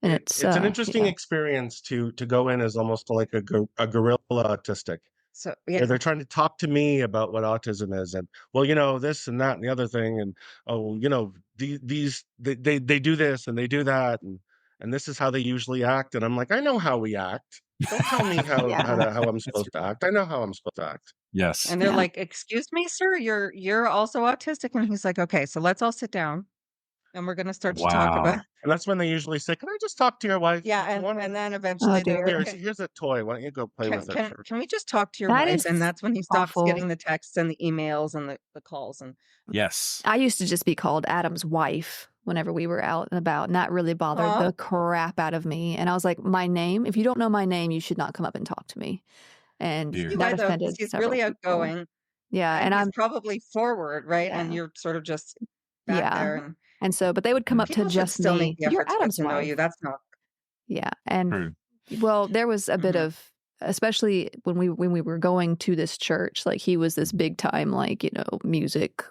And it's an interesting experience to go in as almost like a guerrilla autistic. So they're trying to talk to me about what autism is, and this and that and the other thing, and these they do this and they do that, and this is how they usually act, and I'm like, I know how we act. Don't tell me how I'm supposed to act. I know how I'm supposed to act. Yes. And they're like, "Excuse me, sir, you're also autistic," and he's like, "Okay, so let's all sit down. And we're going to start to talk about. And that's when they usually say, "Can I just talk to your wife?" Yeah, and then eventually here's a toy. Why don't you go play with it first? Can we just talk to your That wife? is And that's when he stops awful. getting the texts and the emails and the calls. And Yes. I used to just be called Adam's wife whenever we were out and about, and that really bothered the crap out of me. And I was like, my name, if you don't know my name, you should not come up and talk to me. And that offended he's several really people. outgoing. Yeah, and I'm probably forward, right? Yeah. And you're sort of just back there. And so, but they would come up to just still me. make the You're effort to get Adam's to know wife. you. That's not. Yeah, and True. well, there was a bit of, especially when we were going to this church, like he was this big time, like, music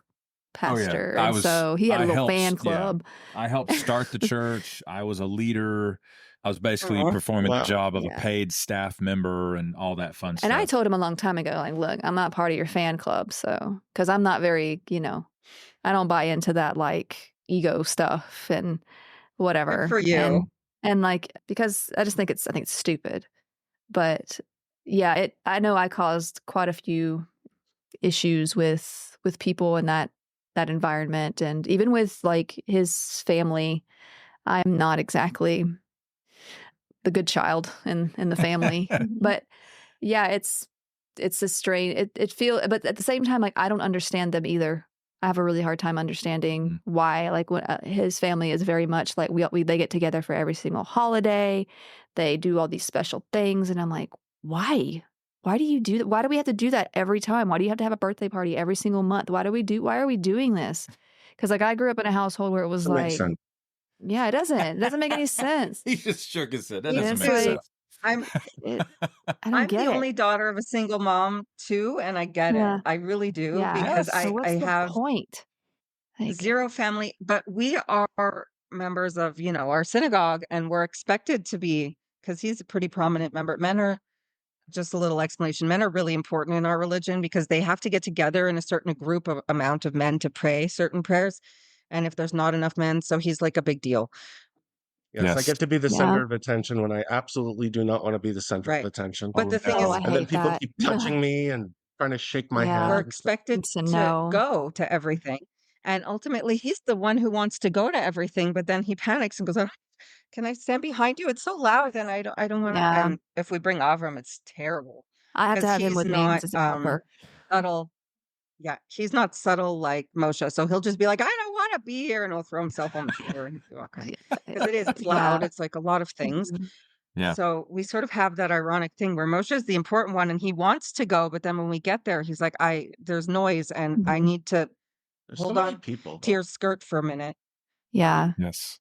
pastor. Oh, yeah. So he had a little fan club. Yeah. I helped start the church. I was a leader. I was basically performing the job of a paid staff member and all that fun stuff. And I told him a long time ago, like, look, I'm not part of your fan club. So, because I'm not very, I don't buy into that like ego stuff and whatever. Good for you. And like, because I just think it's stupid. But yeah, I know I caused quite a few issues with people in that environment. And even with like his family, I'm not exactly the good child in the family. But yeah, it's a strain. But at the same time, like, I don't understand them either. I have a really hard time understanding why, like, when his family is very much like they get together for every single holiday. They do all these special things. And I'm like, why? Why do you do that? Why do we have to do that every time? Why do you have to have a birthday party every single month? Why are we doing this? Because like I grew up in a household where it was like, yeah, it doesn't make any sense. He just shook his head. That doesn't make sense. I'm the only daughter of a single mom too, and I get it. I really do, because I have point? Like, zero family, but we are members of our synagogue, and we're expected to be, because he's a pretty prominent member. Men are, just a little explanation, men are really important in our religion because they have to get together in a certain amount of men to pray certain prayers, and if there's not enough men, so he's like a big deal. Yes, I get to be the center of attention when I absolutely do not want to be the center of attention. But the thing is, and then people keep touching me and trying to shake my hand. We're expected to go to everything. And ultimately, he's the one who wants to go to everything, but then he panics and goes, "Oh, can I stand behind you? It's so loud." And I don't want to. And if we bring Avram, it's terrible. I have to have him with me as a helper. Subtle. Yeah, he's not subtle like Moshe. So he'll just be like, "I don't want to be here," and he'll throw himself on the floor and walk around. Because it is loud. It's like a lot of things. Yeah. So we sort of have that ironic thing where Moshe is the important one and he wants to go, but then when we get there, he's like, there's noise and I need to hold on to your skirt for a minute. Yeah. Yes.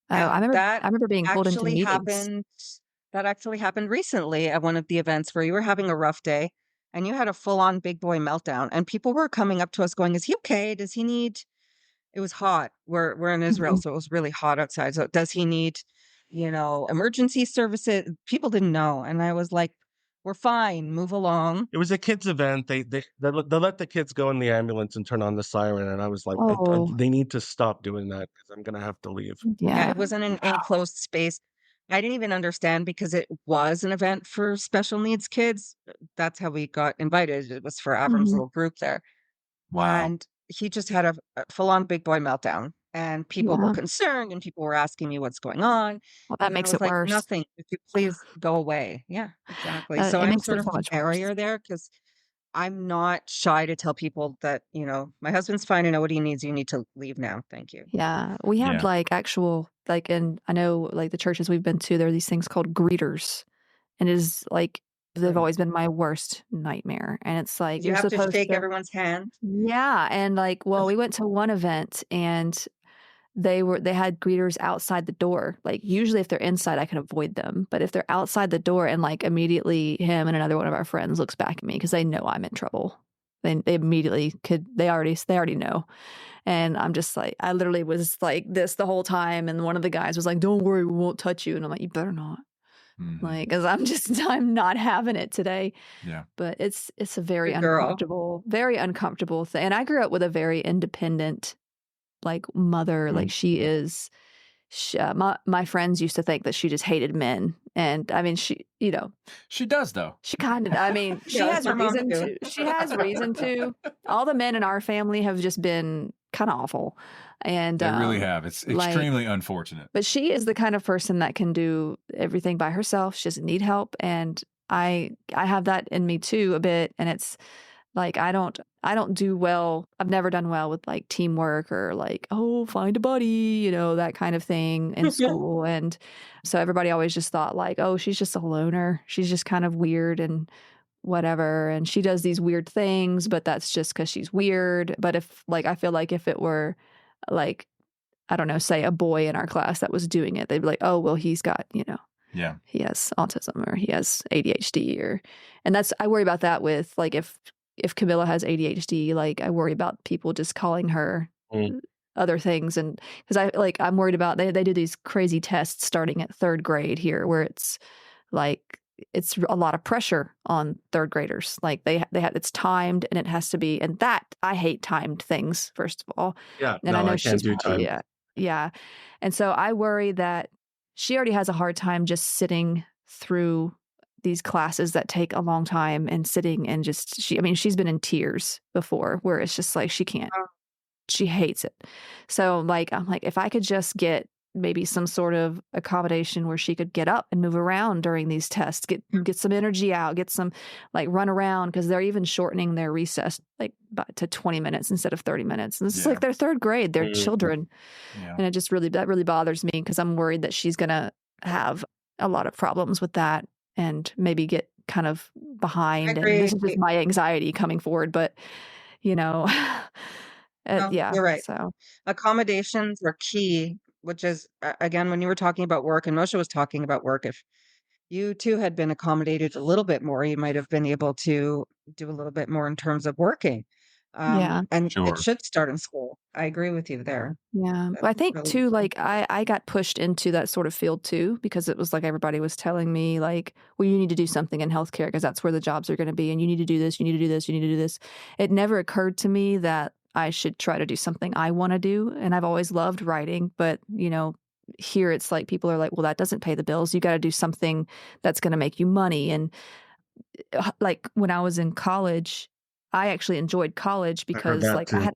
Oh, I remember being pulled into meetings. That actually happened recently at one of the events where you were having a rough day and you had a full-on big boy meltdown, and people were coming up to us going, "Is he okay? Does he need?" It was hot. We're in Israel, so it was really hot outside. So does he need, emergency services? People didn't know, and I was like, "We're fine. Move along." It was a kids' event. They let the kids go in the ambulance and turn on the siren, and I was like, they need to stop doing that because I'm gonna have to leave. Yeah, it wasn't an enclosed space. I didn't even understand because it was an event for special needs kids. That's how we got invited. It was for Avram's little group there. Wow. And he just had a full-on big boy meltdown. And people were concerned and people were asking me what's going on. Well, that makes it worse. Nothing. Could you please go away? Yeah, exactly. So I'm sort of a barrier there because I'm not shy to tell people that, my husband's fine. I know what he needs. You need to leave now. Thank you. Yeah. We had like actual, like, and I know like the churches we've been to, there are these things called greeters. And it is like, they've always been my worst nightmare. And it's like, you have to shake everyone's hand. Yeah. And like, well, we went to one event and they had greeters outside the door. Like usually if they're inside, I can avoid them. But if they're outside the door and like immediately him and another one of our friends looks back at me because they know I'm in trouble. They immediately they already know. And I'm just like, I literally was like this the whole time. And one of the guys was like, "Don't worry, we won't touch you." And I'm like, "You better not." Like, because I'm not having it today. Yeah. But it's a very uncomfortable thing. And I grew up with a very independent like mother. Like she is, my friends used to think that she just hated men. And I mean, she does though. She kind of, I mean, she has reason to. She has reason to. All the men in our family have just been kind of awful. And they really have. It's extremely unfortunate. But she is the kind of person that can do everything by herself. She doesn't need help. And I have that in me too a bit. And it's like, I don't do well. I've never done well with like teamwork or like, oh, find a buddy, that kind of thing in school. And so everybody always just thought like, oh, she's just a loner. She's just kind of weird and whatever. And she does these weird things, but that's just because she's weird. But if like, I feel like if it were like, I don't know, say a boy in our class that was doing it, they'd be like, oh, well, he's got, he has autism or he has ADHD and I worry about that with like, if Camilla has ADHD, like I worry about people just calling her other things. And because I'm worried about, they do these crazy tests starting at 3rd grade here where it's like, it's a lot of pressure on 3rd graders. Like they have, it's timed and it has to be, and that I hate timed things, first of all. Yeah. And no, I know I can't do time. Yeah. And so I worry that she already has a hard time just sitting through these classes that take a long time and sitting and just, she's been in tears before where it's just like, she hates it. So like, I'm like, if I could just get maybe some sort of accommodation where she could get up and move around during these tests, get some energy out, get some like run around, because they're even shortening their recess like to 20 minutes instead of 30 minutes. And it's like they're 3rd grade, they're children. Yeah. And that really bothers me because I'm worried that she's going to have a lot of problems with that and maybe get kind of behind. And this is just my anxiety coming forward, but No, yeah, you're right. So accommodations are key, which is, again, when you were talking about work and Moshe was talking about work, if you too had been accommodated a little bit more, you might have been able to do a little bit more in terms of working. And it should start in school. I agree with you there. Yeah. But I think really too, like I got pushed into that sort of field too, because it was like everybody was telling me like, well, you need to do something in healthcare because that's where the jobs are going to be. And you need to do this, you need to do this, you need to do this. It never occurred to me that I should try to do something I want to do. And I've always loved writing, but here it's like people are like, well, that doesn't pay the bills. You got to do something that's going to make you money. And like when I was in college, I actually enjoyed college because like I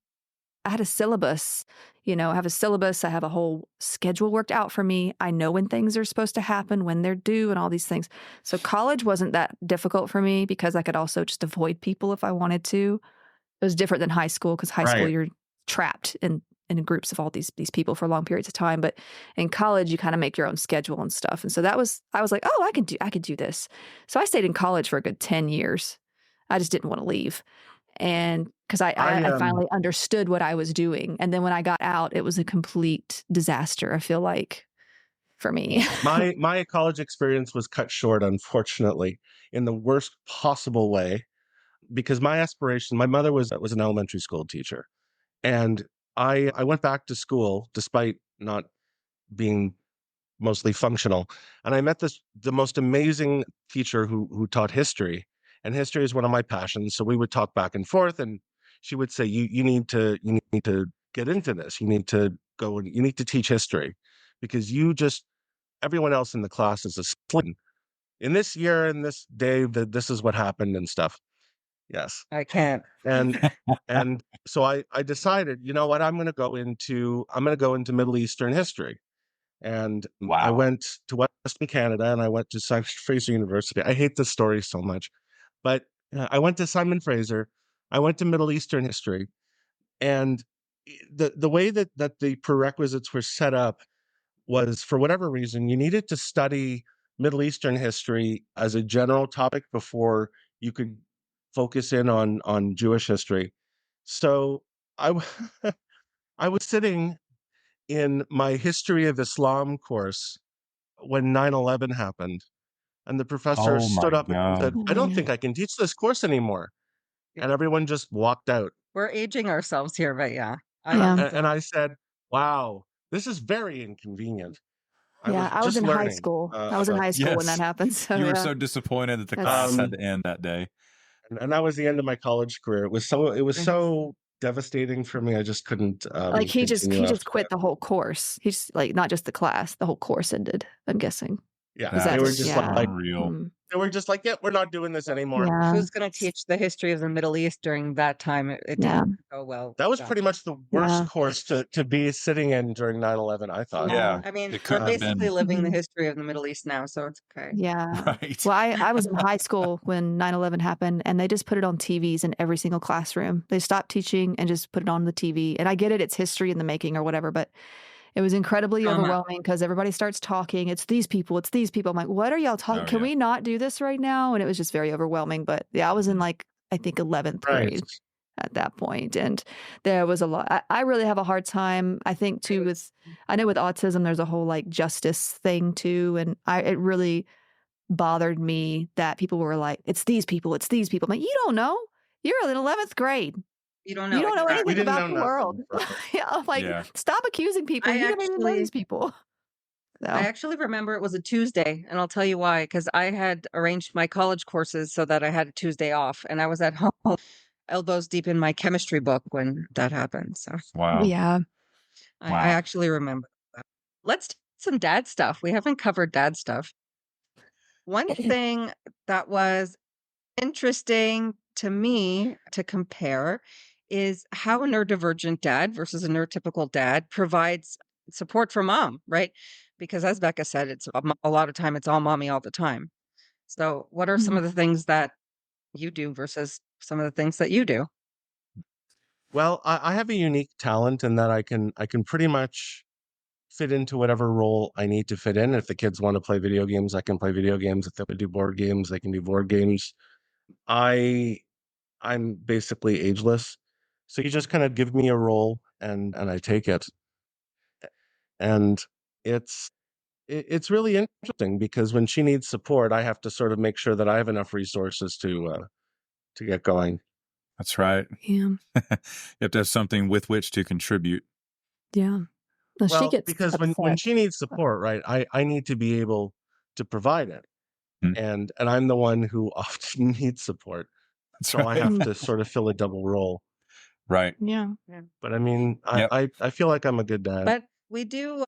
had a syllabus, I have a syllabus. I have a whole schedule worked out for me. I know when things are supposed to happen, when they're due and all these things. So college wasn't that difficult for me because I could also just avoid people if I wanted to. It was different than high school because high school you're trapped in groups of all these people for long periods of time. But in college, you kind of make your own schedule and stuff. And so I was like, oh, I could do this. So I stayed in college for a good 10 years. I just didn't want to leave. And because I finally understood what I was doing. And then when I got out, it was a complete disaster, I feel like, for me. My college experience was cut short, unfortunately, in the worst possible way. Because my mother was an elementary school teacher. And I went back to school despite not being mostly functional. And I met the most amazing teacher who taught history. And history is one of my passions. So we would talk back and forth and she would say, you need to get into this. You need to go and you need to teach history because everyone else in the class is a slim. In this year, in this day, this is what happened and stuff. Yes. I can't. And so I decided, you know what, I'm going to go into Middle Eastern history. And I went to Western Canada and I went to Simon Fraser University. I hate this story so much, but I went to Simon Fraser. I went to Middle Eastern history, and the way that the prerequisites were set up was, for whatever reason, you needed to study Middle Eastern history as a general topic before you could focus in on Jewish history. So I was sitting in my history of Islam course when 9/11 happened, and the professor stood up and said, I don't think I can teach this course anymore. And everyone just walked out. We're aging ourselves here, but yeah. And I said, wow, this is very inconvenient. I was in high school. I was in high school when that happened. So you were so disappointed that the class had to end that day. And that was the end of my college career. It was so devastating for me. I just couldn't. Like he just quit the whole course. He's like, not just the class, the whole course ended, I'm guessing. Yeah, they were just like real. They were just like, yeah, we're not doing this anymore. Yeah. Who's going to teach the history of the Middle East during that time? It didn't go well. That was so. pretty much the worst course to be sitting in during 9/11, I thought. Yeah. I mean, It we're couldn't have basically been. living the history of the Middle East now, so it's okay. Yeah. Right. Well, I was in high school when 9/11 happened, and they just put it on TVs in every single classroom. They stopped teaching and just put it on the TV. And I get it, it's history in the making or whatever, but it was incredibly overwhelming because everybody starts talking. It's these people. It's these people. I'm like, what are y'all talking? Can we not do this right now? And it was just very overwhelming. But yeah, I was in I think 11th grade at that point. And there was a lot. I really have a hard time, I think, too, I know with autism, there's a whole justice thing too. And it really bothered me that people were like, it's these people. It's these people. I'm like, you don't know. You're in 11th grade. You don't know. You don't know exactly. anything about the world. Stop accusing people. You don't even know these people. So. I actually remember it was a Tuesday, and I'll tell you why. Because I had arranged my college courses so that I had a Tuesday off, and I was at home, elbows deep in my chemistry book when that happened. So wow, yeah, I actually remember that. Let's do some dad stuff. We haven't covered dad stuff. One thing that was interesting to me to compare is how a neurodivergent dad versus a neurotypical dad provides support for mom, right? Because as Becca said, it's a lot of time, it's all mommy all the time. So what are some of the things that you do versus some of the things that you do? Well, I have a unique talent in that I can pretty much fit into whatever role I need to fit in. If the kids want to play video games, I can play video games. If they want to do board games, they can do board games. I'm basically ageless. So you just kind of give me a role and I take it. And it's really interesting because when she needs support, I have to sort of make sure that I have enough resources to get going. That's right. Yeah. You have to have something with which to contribute. Yeah. Well, she gets because upset. when she needs support, right, I need to be able to provide it. And I'm the one who often needs support. That's so right. I have to sort of fill a double role. Right. Yeah. But I mean, I feel like I'm a good dad. But we do,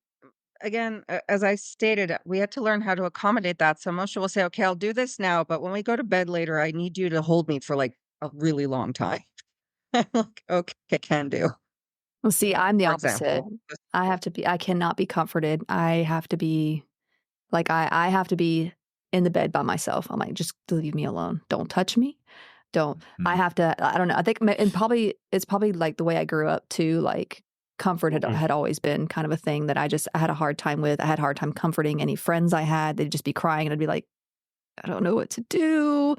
again, as I stated, we had to learn how to accommodate that. So Moshe will say, okay, I'll do this now, but when we go to bed later, I need you to hold me for a really long time. I'm like, okay, can do. Well, see, I'm the opposite. Example. I cannot be comforted. I have to be I have to be in the bed by myself. I'm like, just leave me alone. Don't touch me. Don't. I have to, I don't know. I think, and it's probably the way I grew up too. Comfort had always been kind of a thing that I had a hard time with. I had a hard time comforting any friends I had. They'd just be crying and I'd be like, I don't know what to do.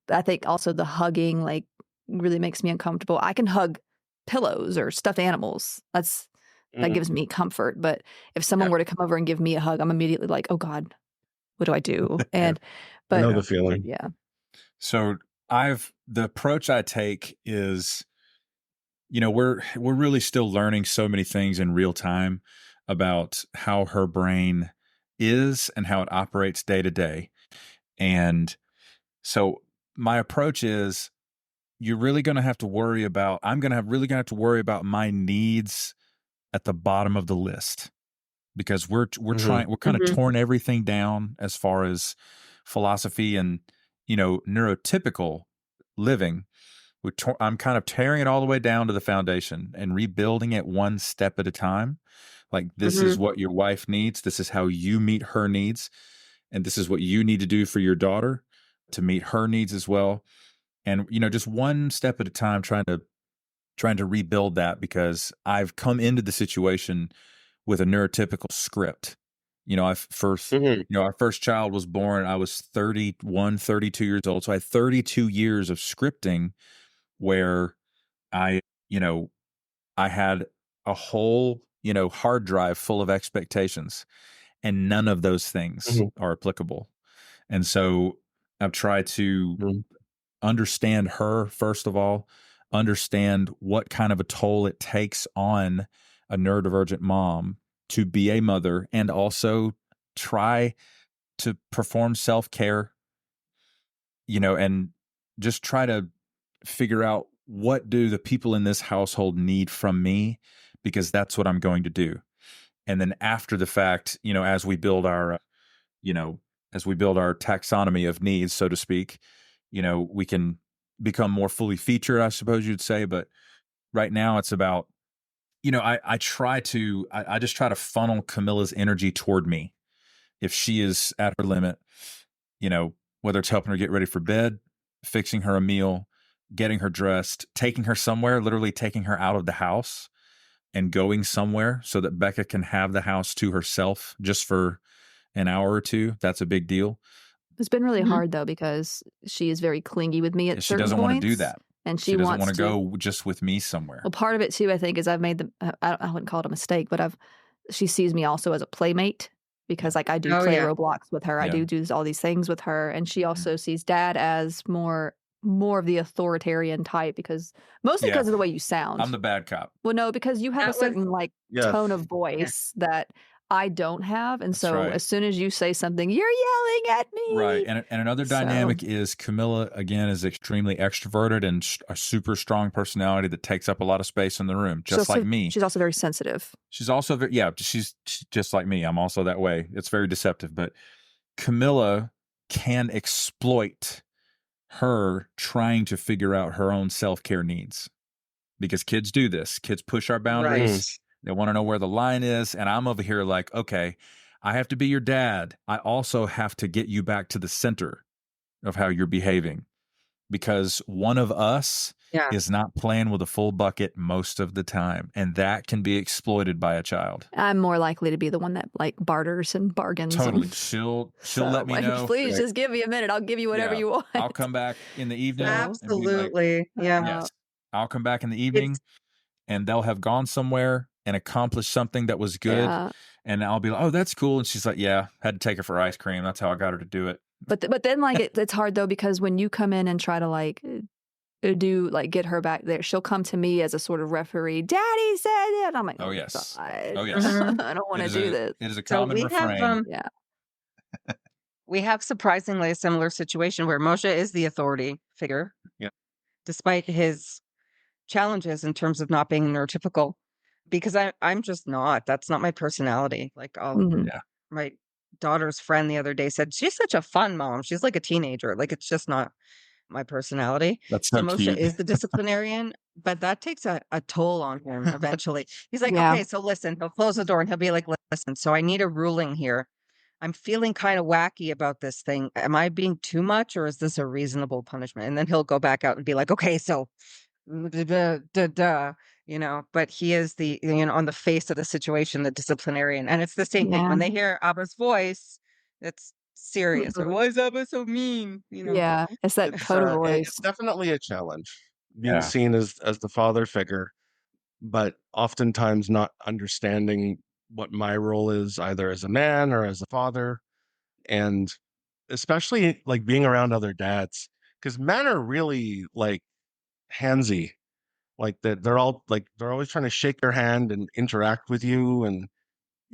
I think also the hugging really makes me uncomfortable. I can hug pillows or stuffed animals. That gives me comfort. But if someone were to come over and give me a hug, I'm immediately like, oh God, what do I do? And but I know the feeling. Yeah. So the approach I take is, we're really still learning so many things in real time about how her brain is and how it operates day to day. And so my approach is, you're really going to have to worry about, I'm going to really going to have to worry about my needs at the bottom of the list, because we're kind of torn everything down as far as philosophy and, neurotypical living. I'm kind of tearing it all the way down to the foundation and rebuilding it one step at a time. This is what your wife needs. This is how you meet her needs. And this is what you need to do for your daughter to meet her needs as well. And, just one step at a time, trying to rebuild that, because I've come into the situation with a neurotypical script. Our first child was born, I was 31, 32 years old. So I had 32 years of scripting where I had a whole, hard drive full of expectations, and none of those things are applicable. And so I've tried to understand her, first of all, understand what kind of a toll it takes on a neurodivergent mom to be a mother, and also try to perform self-care, and just try to figure out, what do the people in this household need from me, because that's what I'm going to do. And then after the fact, as we build our, as we build our taxonomy of needs, so to speak, we can become more fully featured, I suppose you'd say. But right now it's about, I just try to funnel Camilla's energy toward me. If she is at her limit, whether it's helping her get ready for bed, fixing her a meal, getting her dressed, taking her somewhere, literally taking her out of the house and going somewhere so that Becca can have the house to herself just for an hour or two. That's a big deal. It's been really hard though, because she is very clingy with me at She certain doesn't points. want to do that. And she doesn't wants want to go just with me somewhere. Well, part of it too, I think, is I've made I wouldn't call it a mistake, but she sees me also as a playmate, because like I do play Roblox with her. I do all these things with her. And she also sees Dad as more of the authoritarian type, because mostly because of the way you sound. I'm the bad cop. Well, no, because you have a certain tone of voice that I don't have. And so as soon as you say something, you're yelling at me. Right. And another dynamic is Camilla, again, is extremely extroverted and a super strong personality that takes up a lot of space in the room, just like me. She's also very sensitive. She's also she's just like me. I'm also that way. It's very deceptive. But Camilla can exploit her trying to figure out her own self-care needs, because kids do this. Kids push our boundaries. Right. They want to know where the line is. And I'm over here like, okay, I have to be your dad. I also have to get you back to the center of how you're behaving, because one of us is not playing with a full bucket most of the time. And that can be exploited by a child. I'm more likely to be the one that barters and bargains. Totally. She'll let me know. Please just give me a minute. I'll give you whatever you want. I'll come back in the evening. Absolutely. Yes. I'll come back in the evening and they'll have gone somewhere and accomplished something that was good. Yeah. And I'll be like, oh, that's cool. And she's like, yeah, had to take her for ice cream. That's how I got her to do it. But then it's hard though, because when you come in and try to get her back there, she'll come to me as a sort of referee. Daddy said it. And I'm like, oh yes. I don't want to do this. It is a common refrain. We have surprisingly a similar situation where Moshe is the authority figure. Yeah. Despite his challenges in terms of not being neurotypical, because I'm just not. That's not my personality. My daughter's friend the other day said, she's such a fun mom. She's like a teenager. It's just not my personality. That's so Moshe cute. is the disciplinarian, but that takes a toll on him eventually. He's like, okay, so listen, he'll close the door and he'll be like, listen, so I need a ruling here. I'm feeling kind of wacky about this thing. Am I being too much, or is this a reasonable punishment? And then he'll go back out and be like, okay, so but he is the, on the face of the situation, the disciplinarian. And it's the same thing. When they hear Abba's voice, it's serious. Or, why is Abba so mean? Yeah, it's that tone of voice. It's definitely a challenge being seen as the father figure, but oftentimes not understanding what my role is, either as a man or as a father. And especially being around other dads, because men are really handsy, that they're always trying to shake your hand and interact with you. And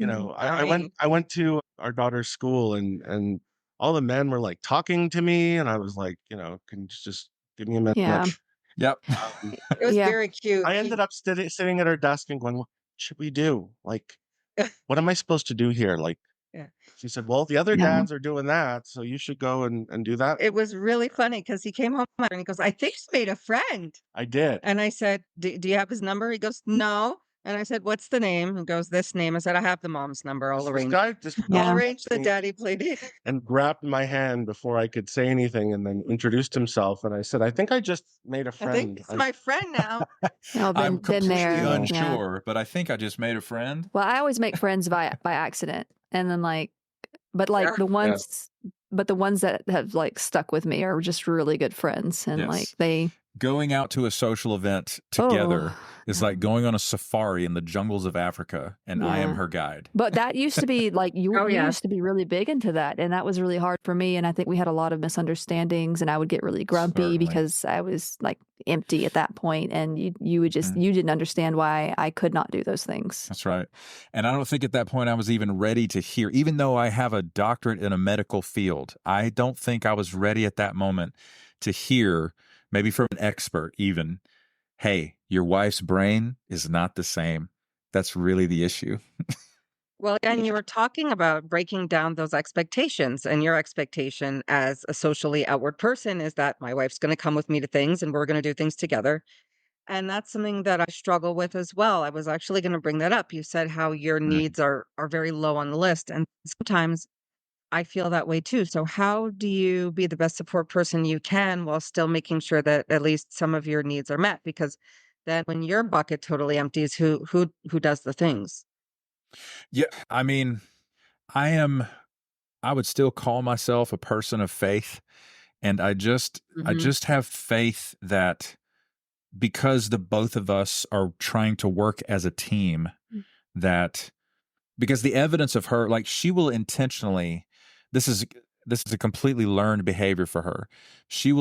I went to our daughter's school and all the men were talking to me, and I was like, can you just give me a minute? Yeah. Yep. It was very cute. I ended up sitting at her desk and going, what should we do? What am I supposed to do here? She said, well, the other dads are doing that, so you should go and do that. It was really funny because he came home and he goes, I think he's made a friend. I did. And I said, do you have his number? He goes, no. And I said, what's the name? He goes, this name. I said, I have the mom's number. I'll arrange. I'll arrange the daddy play date. And grabbed my hand before I could say anything, and then introduced himself. And I said, I think I just made a friend. I think it's my friend now. I'm completely unsure, but I think I just made a friend. Well, I always make friends by accident. And then the ones that have stuck with me are just really good friends. And they going out to a social event together is like going on a safari in the jungles of Africa, and I am her guide. But that used to be you used to be really big into that, and that was really hard for me. And I think we had a lot of misunderstandings, and I would get really grumpy because I was empty at that point, and you would just you didn't understand why I could not do those things. That's right. And I don't think at that point I was even ready to hear, even though I have a doctorate in a medical field, I don't think I was ready at that moment to hear, maybe from an expert even, hey, your wife's brain is not the same. That's really the issue. Well, again, you were talking about breaking down those expectations, and your expectation as a socially outward person is that my wife's going to come with me to things and we're going to do things together. And that's something that I struggle with as well. I was actually going to bring that up. You said how your Mm. needs are very low on the list, and sometimes I feel that way too. So how do you be the best support person you can while still making sure that at least some of your needs are met? Because then when your bucket totally empties, who does the things? Yeah, I mean, I would still call myself a person of faith, and I Hmm. just have faith that because the both of us are trying to work as a team, that because the evidence of her, like, she will intentionally, this is this is a completely learned behavior for her. She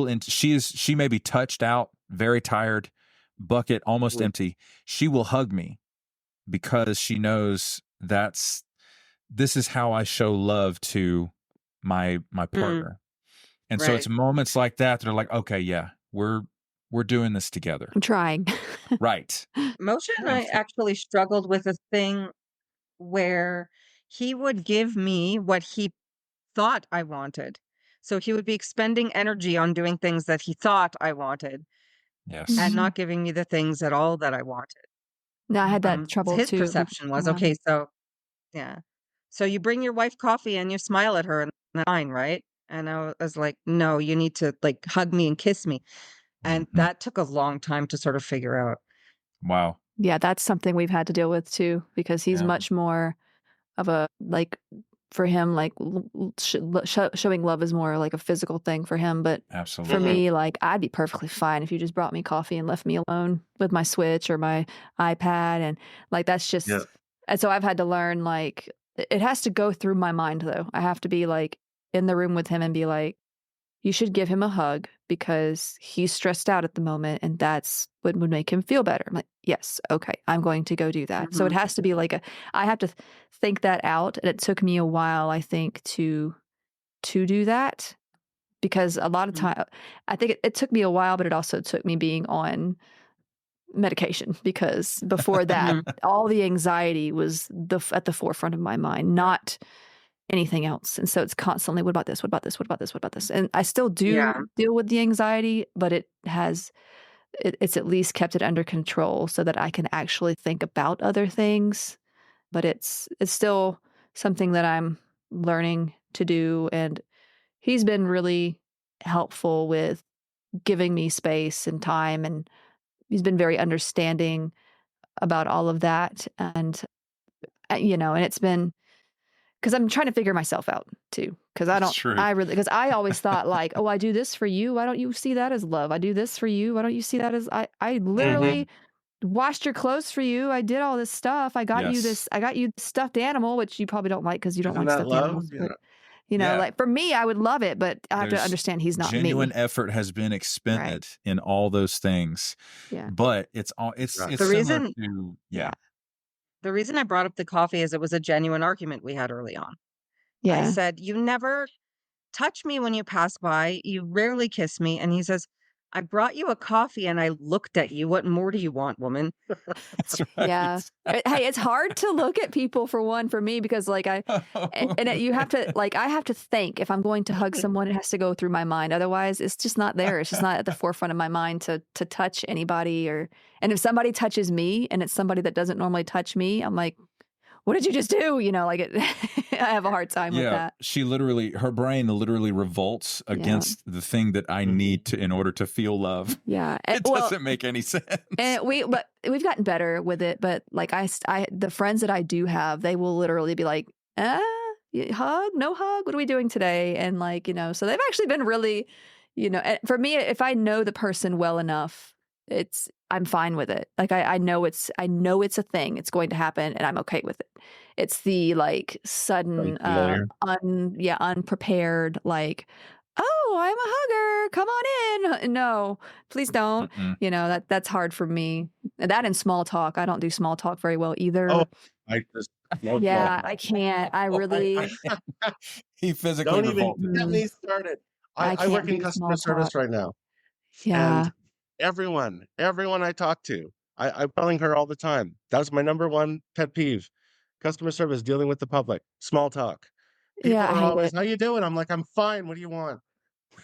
may be touched out, very tired, bucket almost Mm. empty. She will hug me because she knows this is how I show love to my Mm, partner. And so it's right. moments like that are like, okay, yeah, we're doing this together. I'm trying. Right. Moshe and And I actually struggled with a thing where he would give me what he thought I wanted. So he would be expending energy on doing things that he thought I wanted and yes. Mhm. not giving me the things at all that I wanted. No, I had that So trouble his too. perception was, Yeah. okay, so yeah. So you bring your wife coffee and you smile at her and that's fine, right? And I was like, no, you need to like hug me and kiss me. And Mhm. that took a long time to sort of figure out. Wow. Yeah, that's something we've had to deal with too, because he's Yeah. much more of a like for him, like showing love is more like a physical thing for him. But for Absolutely. Mhm. me, like I'd be perfectly fine if you just brought me coffee and left me alone with my Switch or my iPad, and like that's Yeah. just. And so I've had to learn like it has to go through my mind though. I have to be like in the room with him and be like, you should give him a hug because he's stressed out at the moment and that's what would make him feel better. I'm like, yes, okay, I'm going to go do that. So it Mhm. has to be like I have to think that out. And it took me a while, I think, to do that because a lot of Mhm. time, I think it took me a while, but it also took me being on medication because before that, Mhm. all the anxiety was at the forefront of my mind, not anything else. And so it's constantly, what about this? What about this? What about this? What about this? And I still do Yeah. deal with the anxiety, but it's at least kept it under control so that I can actually think about other things. But it's still something that I'm learning to do. And he's been really helpful with giving me space and time. And he's been very understanding about all of that. And, and it's been, because I'm trying to figure myself out too. Because It's true. because I always thought like, oh, I do this for you. Why don't you see that as love? I do this for you. Why don't you see that as I Mhm. literally washed your clothes for you. I did all this stuff. Yes. I got you this stuffed animal, which you probably don't like because you don't Isn't like that stuffed love? animals. Yeah. But Yeah. like for me, I would love it, but I have to There's understand he's not genuine me. effort has been Right. expended in all those things. Yeah. But it's all Right. it's The similar reason to Yeah. the reason I brought up the coffee is it was a genuine argument we had early on. I Yeah. said, "You never touch me when you pass by. You rarely kiss me." And he says, "I brought you a coffee and I looked at you. What more do you want, woman?" that's Yeah. right. Hey, it's hard to look at people for me because like you have to like I have to think if I'm going to hug someone, it has to go through my mind. Otherwise, it's just not there. It's just not at the forefront of my mind to touch anybody and if somebody touches me and it's somebody that doesn't normally touch me, I'm like, what did you just do? Like I have a hard time with Yeah, that. her brain literally revolts Yeah. against the thing that I Mhm. need to in order to feel love. Yeah. It doesn't make any sense. And but we've gotten better with it. But like the friends that I do have, they will literally be like, hug, no hug. What are we doing today? And like, so they've actually been really, and for me, if I know the person well enough, I'm fine with it. Like I know it's a thing. It's going to happen and I'm okay with it. It's the like sudden, Unfamiliar. unprepared, like, oh, I'm a hugger. Come on in. No, please don't. Mm-mm. That's hard for me. That and small talk. I don't do small talk very well either. Oh, I just love Yeah, that. I can't. I really, He physically Don't even revolted. get me started. I I work can't in do customer small talk. service right now, Yeah. and everyone I talk to, I'm telling her all the time. That's my number one pet peeve. Customer service, dealing with the public, small talk. People Yeah, I are hate always, it. how you doing? I'm like, I'm fine. What do you want?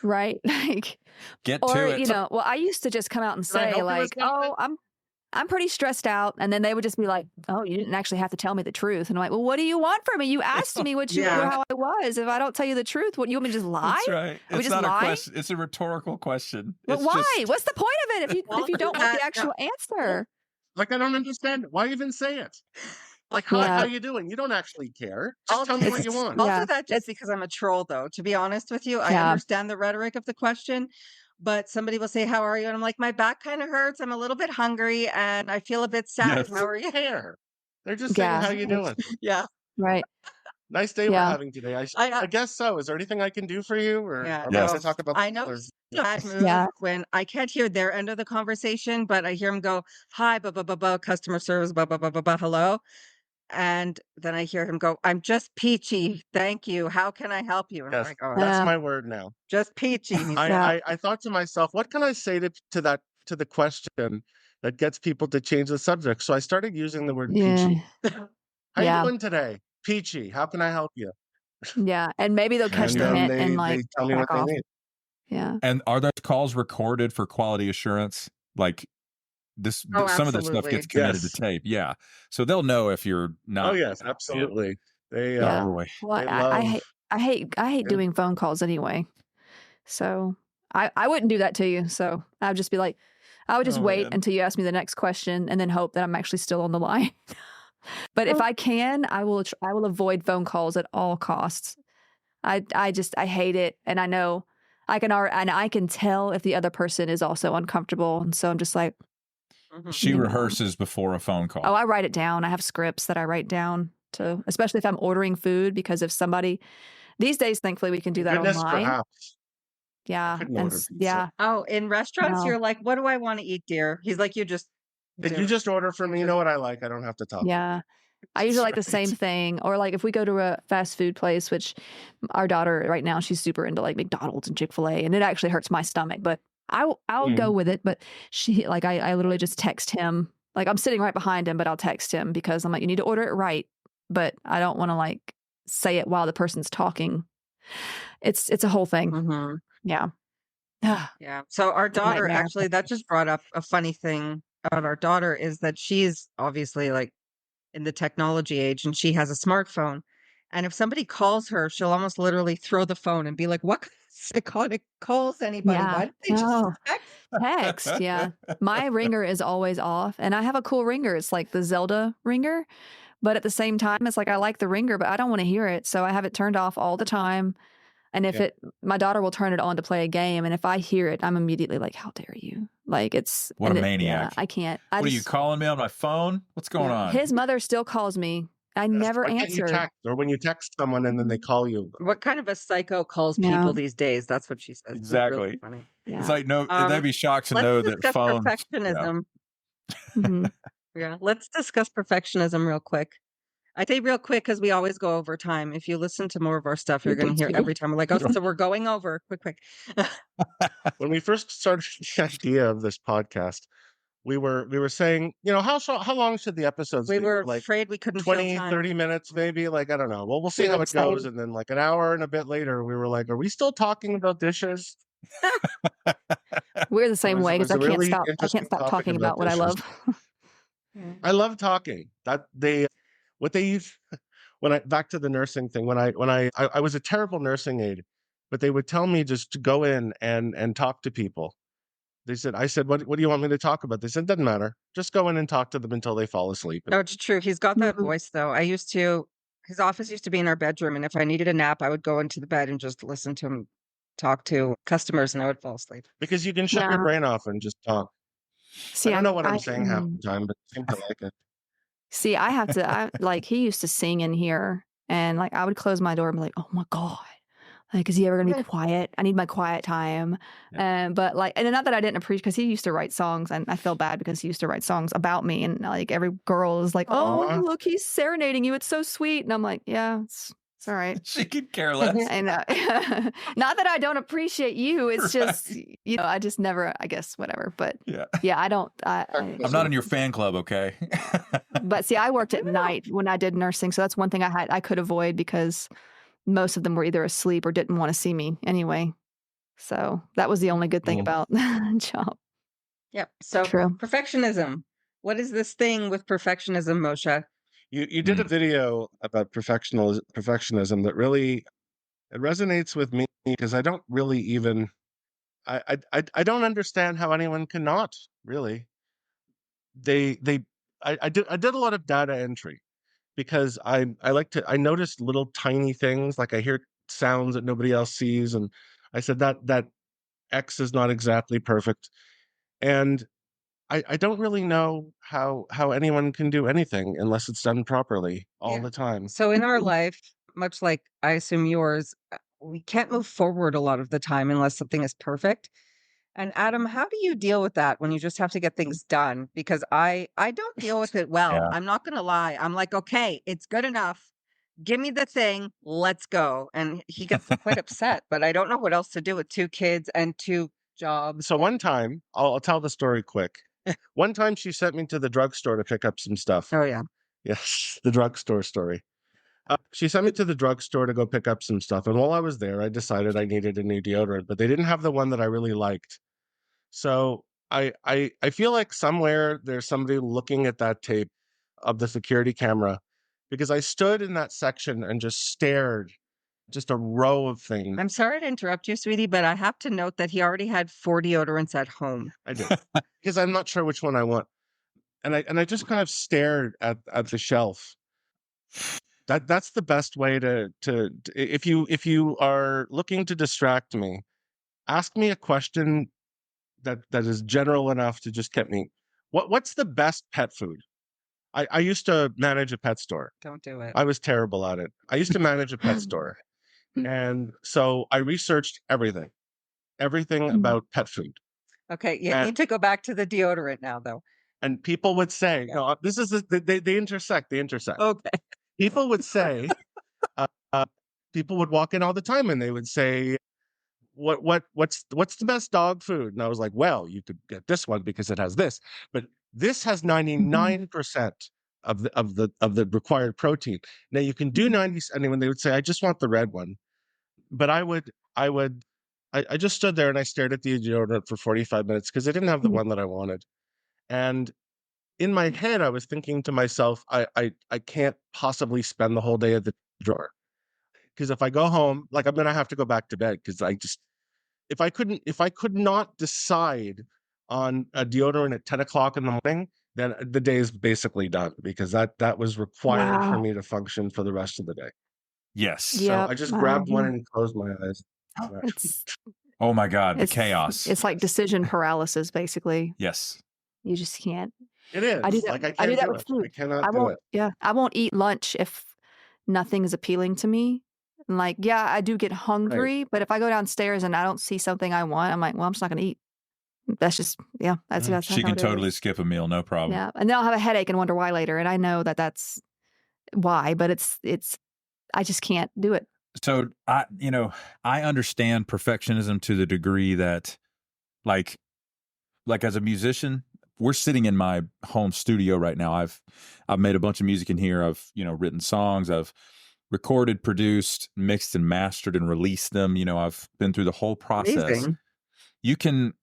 Right? Like, Get or, to it. you know, well, I used to just come out and Can I say help you with like, something? oh, I'm pretty stressed out. And then they would just be like, oh, you didn't actually have to tell me the truth. And I'm like, well, what do you want from me? You asked me Yeah. how I was. If I don't tell you the truth, what, you want me to just lie? That's right. Are we It's just not a lying? question. It's a rhetorical question. But It's why? just What's the point of it if you don't want the actual answer? Like, I don't understand. Why even say it? Like, hi, Yeah. how you doing? You don't actually care. Just tell me what you want. I'll Yeah, do that just it's because I'm a troll, though. To be honest with you, I yeah, understand the rhetoric of the question, but somebody will say, "How are you?" And I'm like, "My back kind of hurts. I'm a little bit hungry, and I feel a bit sad. yes. How are you?" Care. They're just saying, yeah, how you doing? Yeah, right. Nice day we're Yeah, having today. I I guess so. Is there anything I can do for you? Or yeah. are we going to No, Yes. talk about I this? know Or... it's a bad move yeah, when I can't hear their end of the conversation, but I hear them go, "Hi, blah blah blah blah, customer service, blah blah blah blah blah, hello." And then I hear him go, "I'm just peachy. Thank you. How can I help you?" And I'm Yes, like, "Oh, that's yeah, my word now. just peachy." And he's like, yeah, I thought to myself, what can I say to the question that gets people to change the subject? So I started using the word yeah, peachy. How you yeah, doing today? Peachy. How can I help you? yeah. And maybe they'll catch And the then hint and they like tell me what back they off. need. Yeah. And are those calls recorded for quality assurance? Like "Oh, some of this stuff gets absolutely." committed to Yes. tape. Yeah. So they'll know if you're Oh not. yes, Yeah. absolutely. They Yeah. Boy. Well, they I love hate it. doing phone calls anyway. So I wouldn't do that to you. So I'd just be like, I would just Oh, wait man. until you ask me the next question and then hope that I'm actually still on the line. But if I can, I will avoid phone calls at all costs. I hate it, and I know I can tell if the other person is also uncomfortable, and so I'm just like, Mhm. She leave me alone. rehearses before a phone call. Oh, I write it down. I have scripts that I write down to, especially if I'm ordering food, because if somebody these days, thankfully, we can do Thank that goodness, online. perhaps. I Yeah, couldn't and order pizza. yeah, Oh, in restaurants, no, you're like, "What do I want to eat, dear?" He's like, "You just If do you it." just order for me, you Just know what I like. I don't have to talk. yeah. I That's usually like the same right. thing, or like if we go to a fast food place, which our daughter right now, she's super into like McDonald's and Chick-fil-A, and it actually hurts my stomach, but I'll go Mm. with it. But she like I literally just text him, like I'm sitting right behind him, but I'll text him because I'm like, you need to order it right, but I don't want to like say it while the person's talking. It's a whole thing. Mhm. Yeah. Yeah. So our It's a daughter, nightmare. actually, that just brought up a funny thing about our daughter is that she's obviously like in the technology age and she has a smartphone. And if somebody calls her, she'll almost literally throw the phone and be like, "What kind of psychotic calls anybody? Yeah. Why did they just No. text?" Text, yeah. My ringer is always off, and I have a cool ringer. It's like the Zelda ringer, but at the same time, it's like I like the ringer, but I don't want to hear it, so I have it turned off all the time. And if Yeah. my daughter will turn it on to play a game, and if I hear it, I'm immediately like, "How dare you!" Like What a yeah, maniac. I can't. What are you calling me on my phone? What's going Yeah. on? His mother still calls me. I Yes. never Why can't you answer. text? Or when you text someone and then they call you. What kind of a psycho calls Yeah, people these days? That's what she says. It's really Exactly. funny. It's yeah. like, no, they'd be shocked to Let's know that discuss phones. Yeah. perfectionism. hmm Yeah, let's discuss perfectionism real quick. I say real quick because we always go over time. If you listen to more of our stuff, you're We going to hear do. every time we're like, "Oh, so we're going over. Quick, quick." When we first started the idea of this podcast, we were saying, how long should the episodes We be? were Like afraid we couldn't fill 20, time. 30 minutes, maybe? Like, I don't know. Well, we'll see We how were it goes. excited. And then like an hour and a bit later, we were like, are we still talking about dishes? We're the It same way was because a really I can't interesting stop topic talking about about what I dishes. love. Yeah. I love talking. What they use back to the nursing thing, I was a terrible nursing aide, but they would tell me just to go in and talk to people. I said, what do you want me to talk about? They said, doesn't matter. Just go in and talk to them until they fall asleep. No, it's true. He's got that Mhm. voice, though. His office used to be in our bedroom, and if I needed a nap, I would go into the bed and just listen to him talk to customers, and I would fall asleep. Because you can shut your Yeah. brain off and just talk. See, I don't know what I I'm saying half the time, but I seem to like it. see. I have to. Like he used to sing in here, and like I would close my door and be like, "Oh my god, like is he ever gonna be quiet? I need my quiet time." But like, and not that I didn't appreciate because he used to write songs, and I feel bad because he used to write songs about me, and like every girl is like, "Oh, Aw. look, he's serenading you. It's so sweet," and I'm like, "Yeah, it's all right. She could care less. I know. Not that I don't appreciate you. It's just, I just never, I guess, whatever. But yeah, I don't. I'm not in your fan club, okay? But see, I worked at night when I did nursing. So that's one thing I could avoid because most of them were either asleep or didn't want to see me anyway. So that was the only good thing about the job. Yep. So True. Perfectionism. What is this thing with perfectionism, Moshe? You did a video about perfectionism that really it resonates with me because I don't really even I don't understand how anyone cannot really. I did a lot of data entry because I noticed little tiny things like I hear sounds that nobody else sees, and I said that X is not exactly perfect, and I don't really know how anyone can do anything unless it's done properly all the time. So in our life, much like I assume yours, we can't move forward a lot of the time unless something is perfect. And Adam, how do you deal with that when you just have to get things done? Because I don't deal with it well. Yeah. I'm not going to lie. I'm like, okay, it's good enough. Give me the thing. Let's go. And he gets quite upset, but I don't know what else to do with 2 kids and 2 jobs. So one time, I'll tell the story quick. One time she sent me to the drugstore to pick up some stuff. Oh, yeah. Yes, the drugstore story. She sent me to the drugstore to go pick up some stuff. And while I was there, I decided I needed a new deodorant, but they didn't have the one that I really liked. So I feel like somewhere there's somebody looking at that tape of the security camera because I stood in that section and just stared, just a row of things. I'm sorry to interrupt you, sweetie, but I have to note that he already had 4 deodorants at home. I did because I'm not sure which one I want. And I just kind of stared at the shelf. That's the best way to if you are looking to distract me, ask me a question that is general enough to just get me. What's the best pet food? I used to manage a pet store. Don't do it. I was terrible at it. I used to manage a pet store. And so I researched everything about pet food. Okay, you need to go back to the deodorant now, though. And people would say, no, this is they intersect. They intersect. Okay. People would say, people would walk in all the time and they would say, what's the best dog food? And I was like, well, you could get this one because it has this, but this has 99% of the required protein. Now you can do 90, and when they would say, I just want the red one, but I just stood there and I stared at the deodorant for 45 minutes because I didn't have the one that I wanted. And in my head, I was thinking to myself, I can't possibly spend the whole day at the drawer. Because if I go home, like I'm going to have to go back to bed because if I could not decide on a deodorant at 10 o'clock in the morning, then the day is basically done because that was required for me to function for the rest of the day. Yes. So I just grabbed one and closed my eyes. Oh my God, the chaos. It's like decision paralysis, basically. Yes. You just can't. It is. I do that. Like I do can't that do with it. food. I cannot do it. Yeah, I won't eat lunch if nothing is appealing to me. And like, yeah, I do get hungry, but if I go downstairs and I don't see something I want, I'm like, well, I'm just not going to eat. That's just, that's She can totally skip a meal, no problem. Yeah, and then I'll have a headache and wonder why later. And I know that that's why, but it's I just can't do it. So I understand perfectionism to the degree that, like as a musician, we're sitting in my home studio right now. I've made a bunch of music in here. I've written songs. I've recorded, produced, mixed, and mastered and released them. I've been through the whole process. Amazing. You can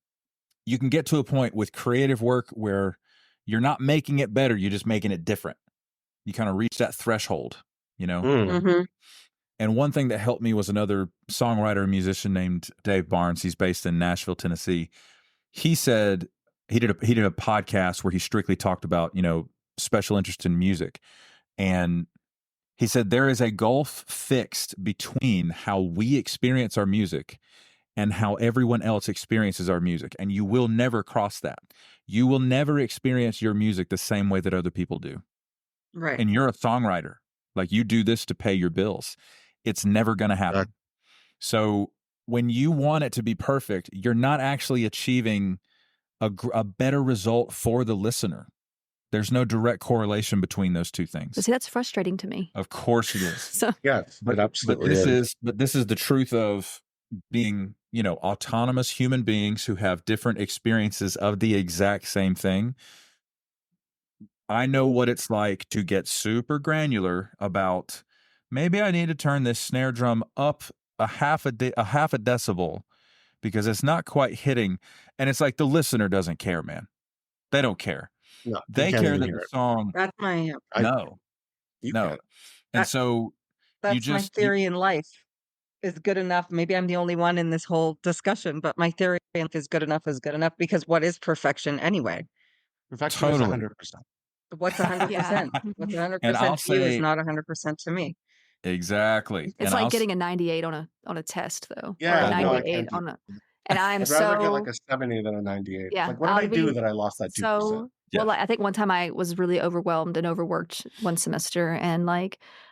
get to a point with creative work where you're not making it better. You're just making it different. You kind of reach that threshold, Mm-hmm. And one thing that helped me was another songwriter and musician named Dave Barnes. He's based in Nashville, Tennessee. He said he did a podcast where he strictly talked about, special interest in music. And he said there is a gulf fixed between how we experience our music and how everyone else experiences our music. And you will never cross that. You will never experience your music the same way that other people do. Right. And you're a songwriter. Like, you do this to pay your bills. It's never going to happen. Right. So when you want it to be perfect, you're not actually achieving a better result for the listener. There's no direct correlation between those two things. But see, that's frustrating to me. Of course it is. So Yes, it absolutely is. But this is the truth of being, autonomous human beings who have different experiences of the exact same thing. I know what it's like to get super granular about, maybe I need to turn this snare drum up a half a decibel because it's not quite hitting. And it's like the listener doesn't care, man. They don't care. No, They care that the song. That's my No. And so that's my theory in life is good enough. Maybe I'm the only one in this whole discussion, but my theory in life is good enough because what is perfection anyway? Perfection is 100%. What's 100%? What's 100% to you is not 100% to me. Exactly. It's like getting a 98 on a test, though. Yeah, or a 98 on a. And I'd rather get like a 70 than a 98. Yeah, like, what did I do that I lost that 2%? So, well, I think one time I was really overwhelmed and overworked one semester, and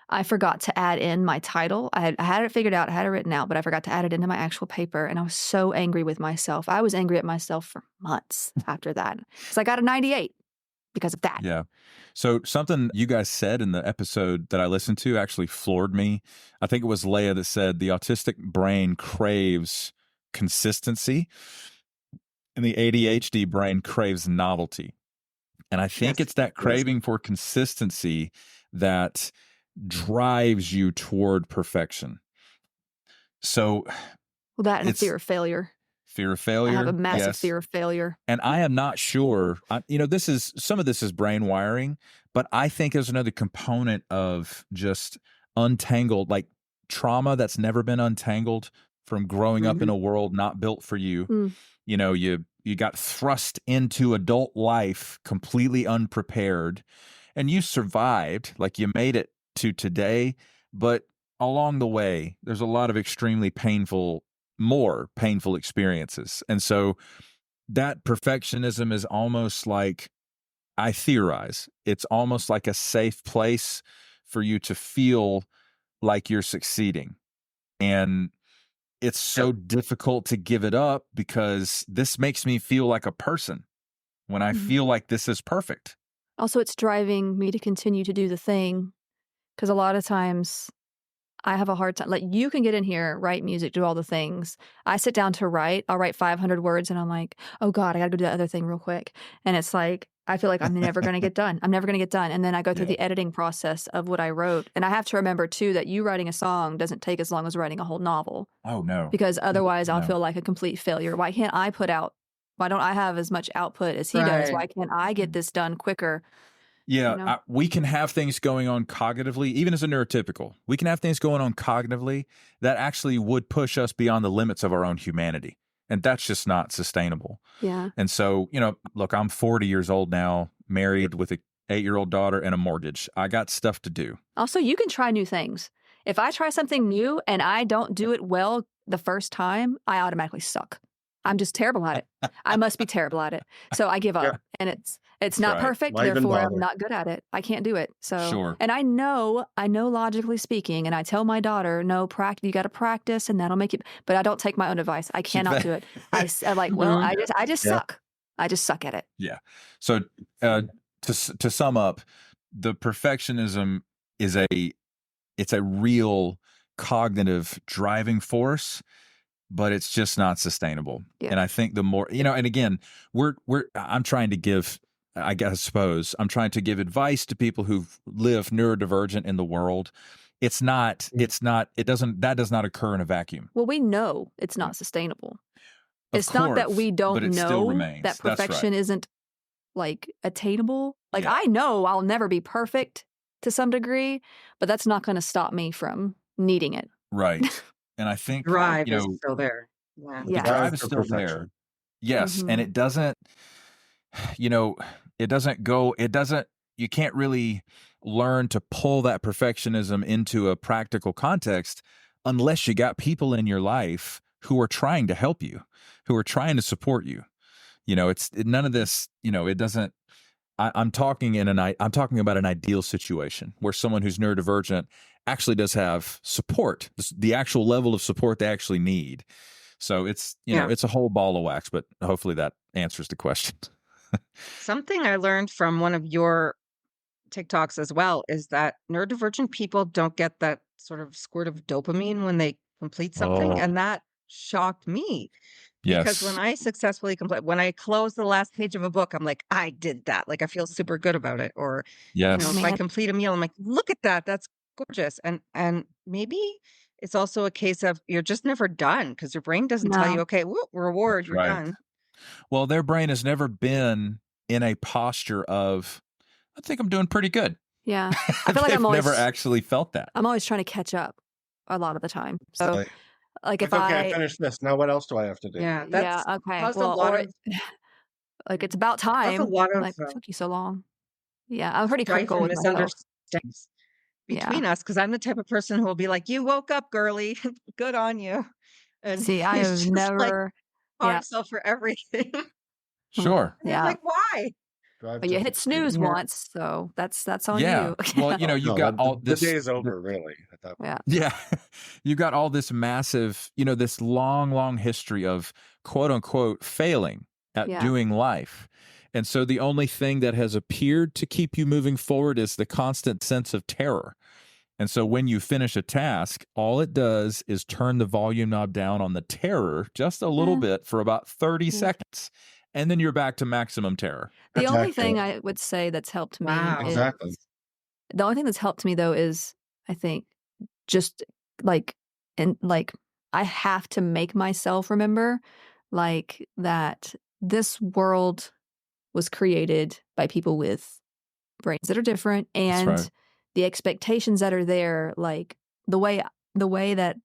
I forgot to add in my title. I had it figured out, I had it written out, but I forgot to add it into my actual paper, and I was so angry with myself. I was angry at myself for months after that. So I got a 98 because of that. Yeah. So something you guys said in the episode that I listened to actually floored me. I think it was Leah that said the autistic brain craves consistency and the ADHD brain craves novelty. And I think it's that craving for consistency that drives you toward perfection. So that and fear of failure. Fear of failure. I have a massive fear of failure. And I am not sure, some of this is brain wiring, but I think there's another component of just untangled, like trauma that's never been untangled from growing up in a world not built for you. You got thrust into adult life completely unprepared, and you survived, like you made it to today. But along the way, there's a lot of extremely more painful experiences. And so that perfectionism is almost like, I theorize, it's almost like a safe place for you to feel like you're succeeding. And it's so difficult to give it up because this makes me feel like a person when I feel like this is perfect. Also, it's driving me to continue to do the thing because a lot of times I have a hard time. Like, you can get in here, write music, do all the things. I sit down to write. I'll write 500 words and I'm like, oh God, I got to go do that other thing real quick. And it's like, I feel like I'm never going to get done. I'm never going to get done. And then I go through the editing process of what I wrote. And I have to remember, too, that you writing a song doesn't take as long as writing a whole novel. Oh, no. Because otherwise I'll feel like a complete failure. Why don't I have as much output as he does? Why can't I get this done quicker? Yeah, we can have things going on cognitively, even as a neurotypical. We can have things going on cognitively that actually would push us beyond the limits of our own humanity. And that's just not sustainable. Yeah. And so, look, I'm 40 years old now, married with an 8-year-old daughter and a mortgage. I got stuff to do. Also, you can try new things. If I try something new and I don't do it well the first time, I automatically suck. I'm just terrible at it. I must be terrible at it. So I give up. And it's not perfect, therefore I'm not good at it. I can't do it. So And I know logically speaking, and I tell my daughter, no, you got to practice and that'll make you, but I don't take my own advice. I cannot do it. I just suck. I just suck at it. Yeah. So to sum up, the perfectionism is it's a real cognitive driving force, but it's just not sustainable. Yeah. And I think the more, and again, I'm trying to give advice to people who live neurodivergent in the world. That does not occur in a vacuum. Well, we know it's not sustainable. It's not that we don't know that perfection isn't like attainable. Like, I know I'll never be perfect to some degree, but that's not going to stop me from needing it. Right. And I think drive is still there. Yeah. The drive is still there. Yes. And it doesn't, you can't really learn to pull that perfectionism into a practical context unless you got people in your life who are trying to help you, who are trying to support you. None of this, it doesn't, I'm talking about an ideal situation where someone who's neurodivergent actually does have support, the actual level of support they actually need. So it's, it's a whole ball of wax, but hopefully that answers the question. Something I learned from one of your TikToks as well is that neurodivergent people don't get that sort of squirt of dopamine when they complete something. Oh, And that shocked me because when yes. I successfully complete, when I close the last page of a book, I'm like, I did that. Like I feel super good about it. Or, Oh if Yes. I man. complete a meal, I'm like, look at that. That's gorgeous. And maybe it's also a case of you're just never done because your brain doesn't tell you, No. okay, whoop, reward, That's you're right. done. Well, their brain has never been in a posture of, I think I'm doing pretty good. Yeah. I feel like They've never actually felt that. I'm always trying to catch up a lot of the time. So Like, like if okay, I I finished this. Now what else do I have to do? Yeah, yeah, that's okay. caused a Well, lot or of like it's about caused a time. lot of Like took you so long. Yeah, I'm pretty strife critical and with myself. misunderstandings Yeah. between us because I'm the type of person who will be like, "You woke up, girly. Good on you." And See, I he's have just like never caught yeah. himself for everything. Sure. And you're Yeah. like, "Why?" Drive But to you hit snooze Yeah. once, so that's on Yeah. you. Well, you know, you've No, got all the day this. is over, really, at that point. Yeah. Yeah. You got all this massive, this long, long history of quote unquote failing at Yeah. doing life. And so the only thing that has appeared to keep you moving forward is the constant sense of terror. And so when you finish a task, all it does is turn the volume knob down on the terror just a little Yeah. bit for about 30 Yeah. seconds. And then you're back to maximum terror. The only Exactly. thing I would say that's helped me Wow. is Exactly. the only thing that's helped me though is I think just like I have to make myself remember like that this world was created by people with brains that are different That's and right. the expectations that are there like the way that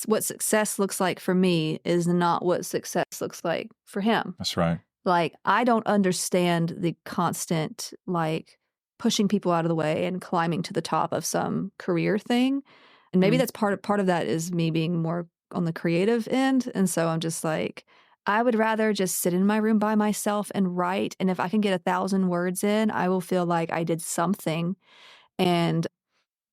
what success looks like for me is not what success looks like for him. That's right. Like I don't understand the constant like pushing people out of the way and climbing to the top of some career thing. And maybe Mhm. that's part of that is me being more on the creative end. And so I'm just like, I would rather just sit in my room by myself and write. And if I can get 1,000 words in, I will feel like I did something. And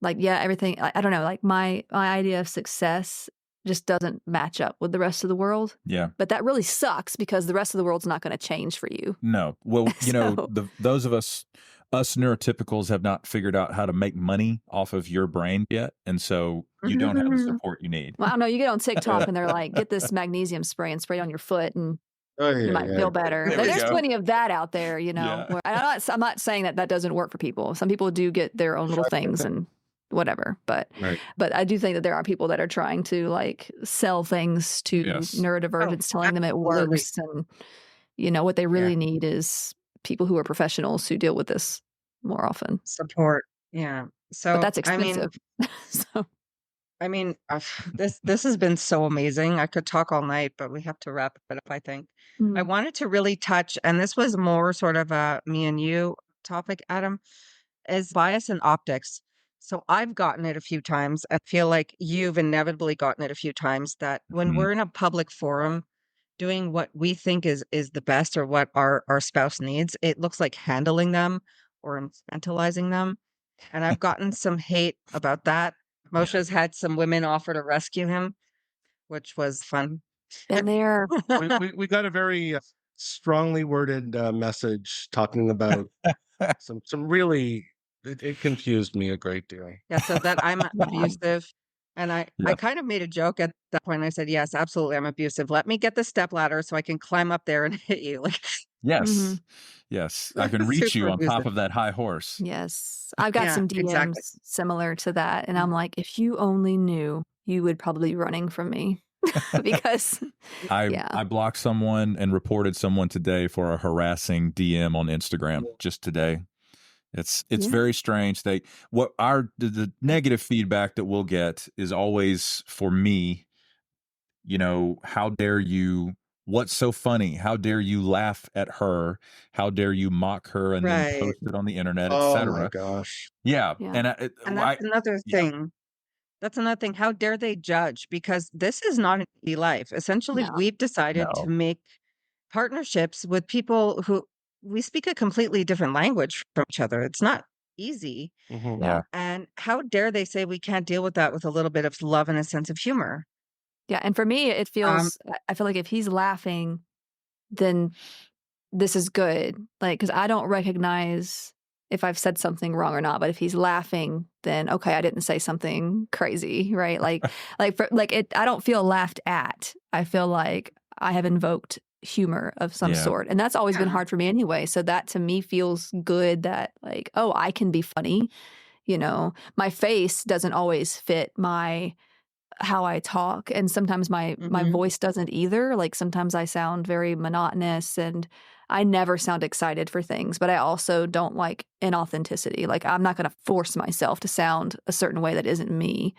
like, yeah, everything, I don't know, like my idea of success just doesn't match up with the rest of the world. Yeah. But that really sucks because the rest of the world's not going to change for you. No. Well, So- those of us neurotypicals have not figured out how to make money off of your brain yet. And so you don't have the support you need. Well, I don't know. You get on TikTok and they're like, get this magnesium spray and spray it on your foot and Oh, yeah, you might yeah. feel better. There we There's go. plenty of that out there, Yeah. where I'm not saying that doesn't work for people. Some people do get their own little things and whatever. But Right. I do think that there are people that are trying to like sell things to Yes. neurodivergents, telling them it absolutely. works. And, what they really need is people who are professionals who deal with this more often. Support. Yeah. So But that's I mean, expensive. So this has been so amazing. I could talk all night, but we have to wrap it up, I think. I wanted to really touch, and this was more sort of a me and you topic, Adam, is bias and optics. So I've gotten it a few times. I feel like you've inevitably gotten it a few times that when Mhm. we're in a public forum doing what we think is the best or what our spouse needs, it looks like handling them or infantilizing them. And I've gotten some hate about that. Moshe's had some women offer to rescue him, which was fun. been there. We got a very strongly worded message talking about some really it confused me a great deal. Yeah, so that I'm abusive. And I Yeah. kind of made a joke at that point. I said, yes, absolutely, I'm abusive. Let me get the step ladder so I can climb up there and hit you. Like, Yes. Mhm. Yes. I can reach you Super on top abusive. of that high horse. Yes. I've got Yeah, some DMs exactly. similar to that. And I'm like, if you only knew, you would probably be running from me because yeah. I blocked someone and reported someone today for a harassing DM on Instagram just today. It's Yeah. very strange. The negative feedback that we'll get is always for me, how dare you, what's so funny? How dare you laugh at her? How dare you mock her and then Right. post it on the internet, Oh my etc. gosh. Yeah. Yeah. And And that's another yeah. thing. That's another thing. How dare they judge? Because this is not an easy life. Essentially, No. we've decided No. to make partnerships with people who we speak a completely different language from each other. It's not easy. Mhm. Yeah. And how dare they say we can't deal with that with a little bit of love and a sense of humor? Yeah. And for me, it feels, I feel like if he's laughing, then this is good. Like, because I don't recognize if I've said something wrong or not. But if he's laughing, then okay, I didn't say something crazy, right? Like, I don't feel laughed at. I feel like I have invoked humor of some sort, and that's always been hard for me anyway. So that to me feels good. That like, oh, I can be funny. You know, my face doesn't always fit how I talk, and sometimes my voice doesn't either. Like sometimes I sound very monotonous, and I never sound excited for things, but I also don't like inauthenticity. Like I'm not going to force myself to sound a certain way that isn't me.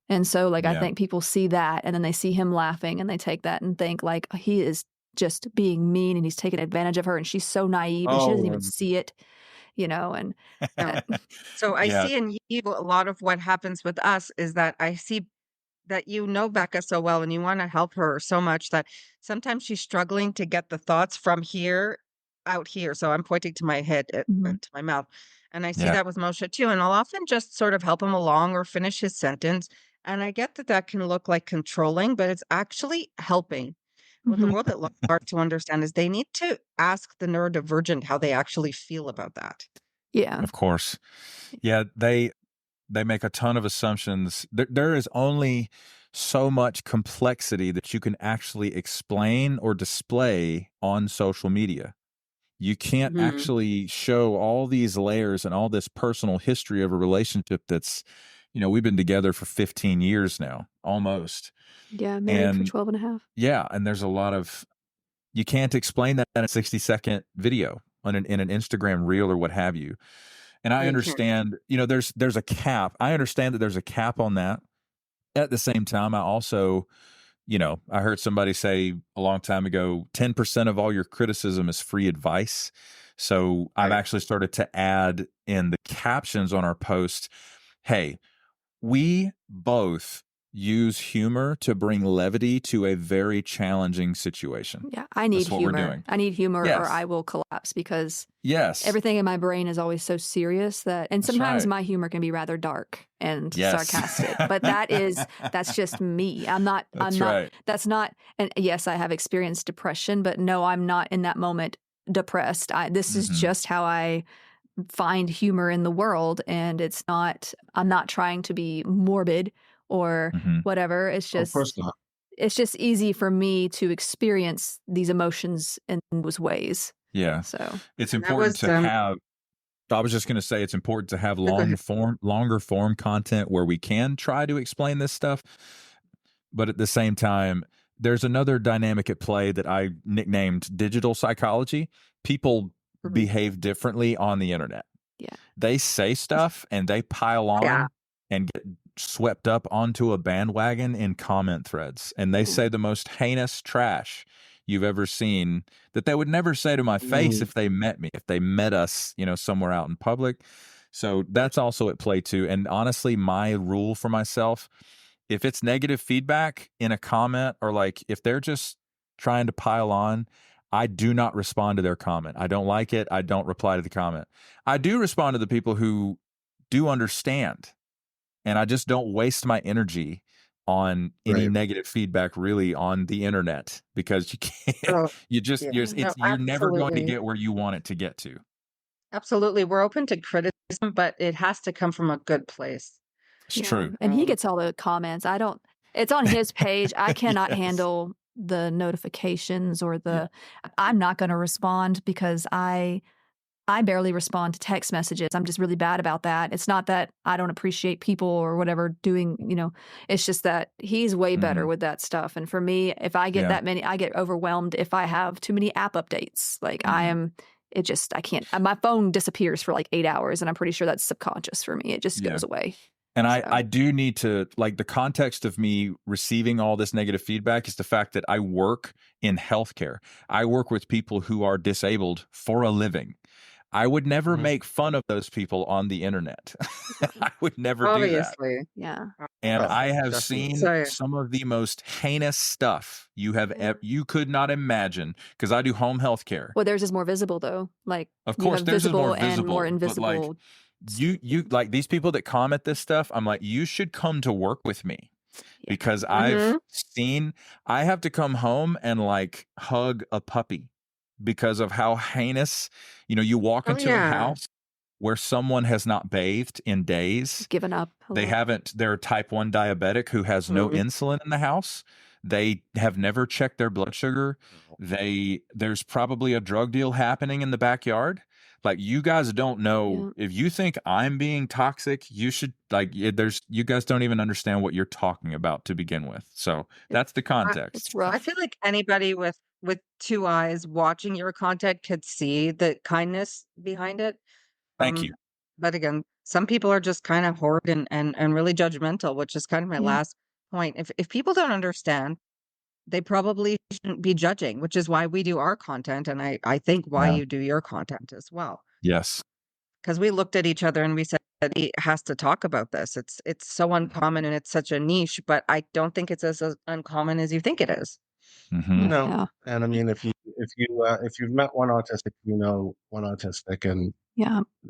And so like I think people see that, and then they see him laughing, and they take that and think like he is just being mean, and he's taking advantage of her, and she's so naive, and she doesn't even see it, you know. And so I see in you a lot of what happens with us is that I see that you know Becca so well, and you want to help her so much that sometimes she's struggling to get the thoughts from here out here. So I'm pointing to my head, to my mouth. And I see that with Moshe too. And I'll often just sort of help him along or finish his sentence. And I get that can look like controlling, but it's actually helping. What the world at large to understand is they need to ask the neurodivergent how they actually feel about that. Yeah. Of course. Yeah, they make a ton of assumptions. There is only so much complexity that you can actually explain or display on social media. You can't actually show all these layers and all this personal history of a relationship that's, we've been together for 15 years now, almost. Yeah, married for 12 and a half. Yeah, and there's a lot of, you can't explain that in a 60-second video in an Instagram reel or what have you. And I understand, there's a cap. I understand that there's a cap on that. At the same time, I also, I heard somebody say a long time ago, 10% of all your criticism is free advice. So I've actually started to add in the captions on our post, hey, we both use humor to bring levity to a very challenging situation. Yeah, I need humor. I need humor or I will collapse because everything in my brain is always so serious and sometimes my humor can be rather dark and sarcastic, but that's just me. And yes, I have experienced depression, but no, I'm not in that moment depressed. This is just how I find humor in the world. And I'm not trying to be morbid or whatever. It's just, of course not. It's just easy for me to experience these emotions in those ways. Yeah. So it's important to have, I was just going to say, it's important to have longer form content where we can try to explain this stuff. But at the same time, there's another dynamic at play that I nicknamed digital psychology. People behave differently on the internet. Yeah. They say stuff and they pile on and get swept up onto a bandwagon in comment threads. And they say the most heinous trash you've ever seen that they would never say to my face if they met me, if they met us, somewhere out in public. So that's also at play too. And honestly, my rule for myself, if it's negative feedback in a comment or like if they're just trying to pile on, I do not respond to their comment. I don't like it. I don't reply to the comment. I do respond to the people who do understand. And I just don't waste my energy on any negative feedback really on the internet because you can't, you're never going to get where you want it to get to. Absolutely. We're open to criticism, but it has to come from a good place. It's true. And he gets all the comments. It's on his page. I cannot handle the notifications or I'm not going to respond because I barely respond to text messages. I'm just really bad about that. It's not that I don't appreciate people or whatever doing, it's just that he's way better with that stuff. And for me, if I get that many, I get overwhelmed if I have too many app updates. Like I can't, my phone disappears for like 8 hours and I'm pretty sure that's subconscious for me. It just goes away. And I do need to, like, the context of me receiving all this negative feedback is the fact that I work in healthcare. I work with people who are disabled for a living. I would never make fun of those people on the internet. I would never do that. Yeah. And I have seen some of the most heinous stuff you could not imagine because I do home health care. Well, theirs is more visible though. Like, of course, theirs is more visible and more invisible. You like these people that comment this stuff. I'm like, you should come to work with me because I have to come home and like hug a puppy because of how heinous, you walk into a house where someone has not bathed in days. Given up. They're a type 1 diabetic who has no insulin in the house. They have never checked their blood sugar. There's probably a drug deal happening in the backyard. Like, you guys don't know. If you think I'm being toxic, you should, you guys don't even understand what you're talking about to begin with. So that's the context. It's rough. I feel like anybody with two eyes watching your content could see the kindness behind it. Thank you. But again, some people are just kind of horrid and really judgmental, which is kind of my last point. If people don't understand, they probably shouldn't be judging, which is why we do our content. And I think why you do your content as well. Yes. Because we looked at each other and we said, he has to talk about this. It's so uncommon and it's such a niche, but I don't think it's as uncommon as you think it is. Mm-hmm. No. Yeah. And I mean, if you've met one autistic, you know one autistic, and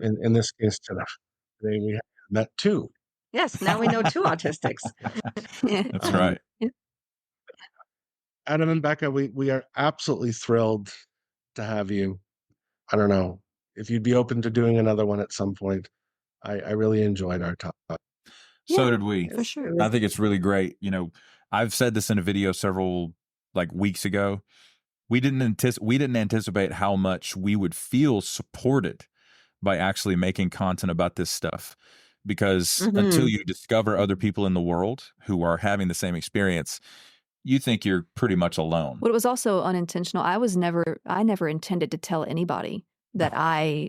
in this case today we have met two. Yes, now we know two autistics. That's right. Adam and Becca, we are absolutely thrilled to have you. I don't know if you'd be open to doing another one at some point. I really enjoyed our talk. So did we. For sure. I think it's really great. I've said this in a video several weeks ago. We didn't anticipate how much we would feel supported by actually making content about this stuff, because until you discover other people in the world who are having the same experience, you think you're pretty much alone. But it was also unintentional. I never intended to tell anybody that I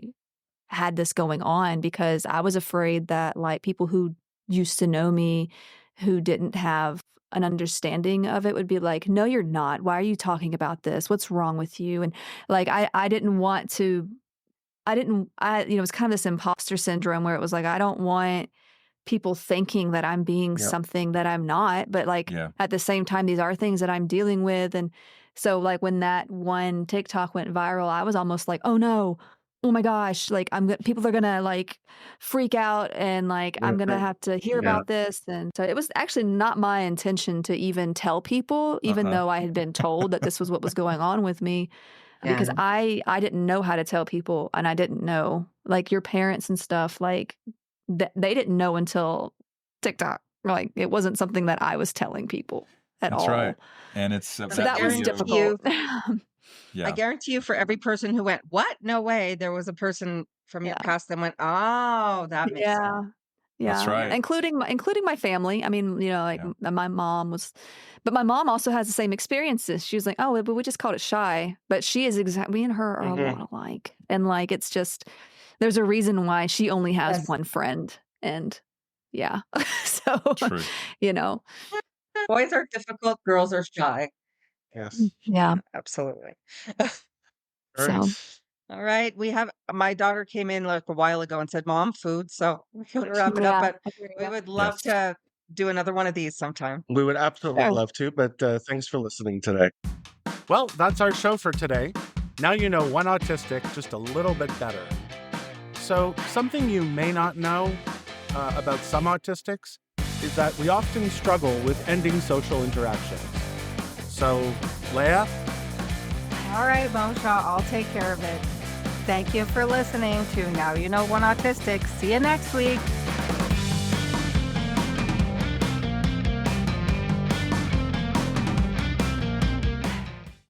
had this going on, because I was afraid that people who used to know me, who didn't have an understanding of it, would be like, no, you're not. Why are you talking about this? What's wrong with you? And I didn't want to, it was kind of this imposter syndrome where it was like, I don't want people thinking that I'm being something that I'm not, but at the same time, these are things that I'm dealing with. And so when that one TikTok went viral, I was almost like, oh no, oh my gosh, people are gonna freak out, and I'm gonna have to hear about this. And so it was actually not my intention to even tell people, even though I had been told that this was what was going on with me, because I didn't know how to tell people, and I didn't know your parents and stuff, they didn't know until TikTok. It wasn't something that I was telling people at all. That's right. And it's so that was difficult. I guarantee you, for every person who went, what? No way. There was a person from your past that went, oh, that makes sense. Yeah. That's right. Including my family. I mean, my mom was, but my mom also has the same experiences. She was like, oh, but we just called it shy. But she is me and her are a lot alike. And it's just, there's a reason why she only has one friend. And so, True. Boys are difficult, girls are shy. Yes. Yeah. Absolutely. So. All right. My daughter came in a while ago and said, Mom, food. So we're going to wrap it up, but we would love to do another one of these sometime. We would absolutely love to, but thanks for listening today. Well, that's our show for today. Now you know one autistic just a little bit better. So something you may not know about some autistics is that we often struggle with ending social interactions. So, Leah? All right, Moshe, I'll take care of it. Thank you for listening to Now You Know One Autistic. See you next week.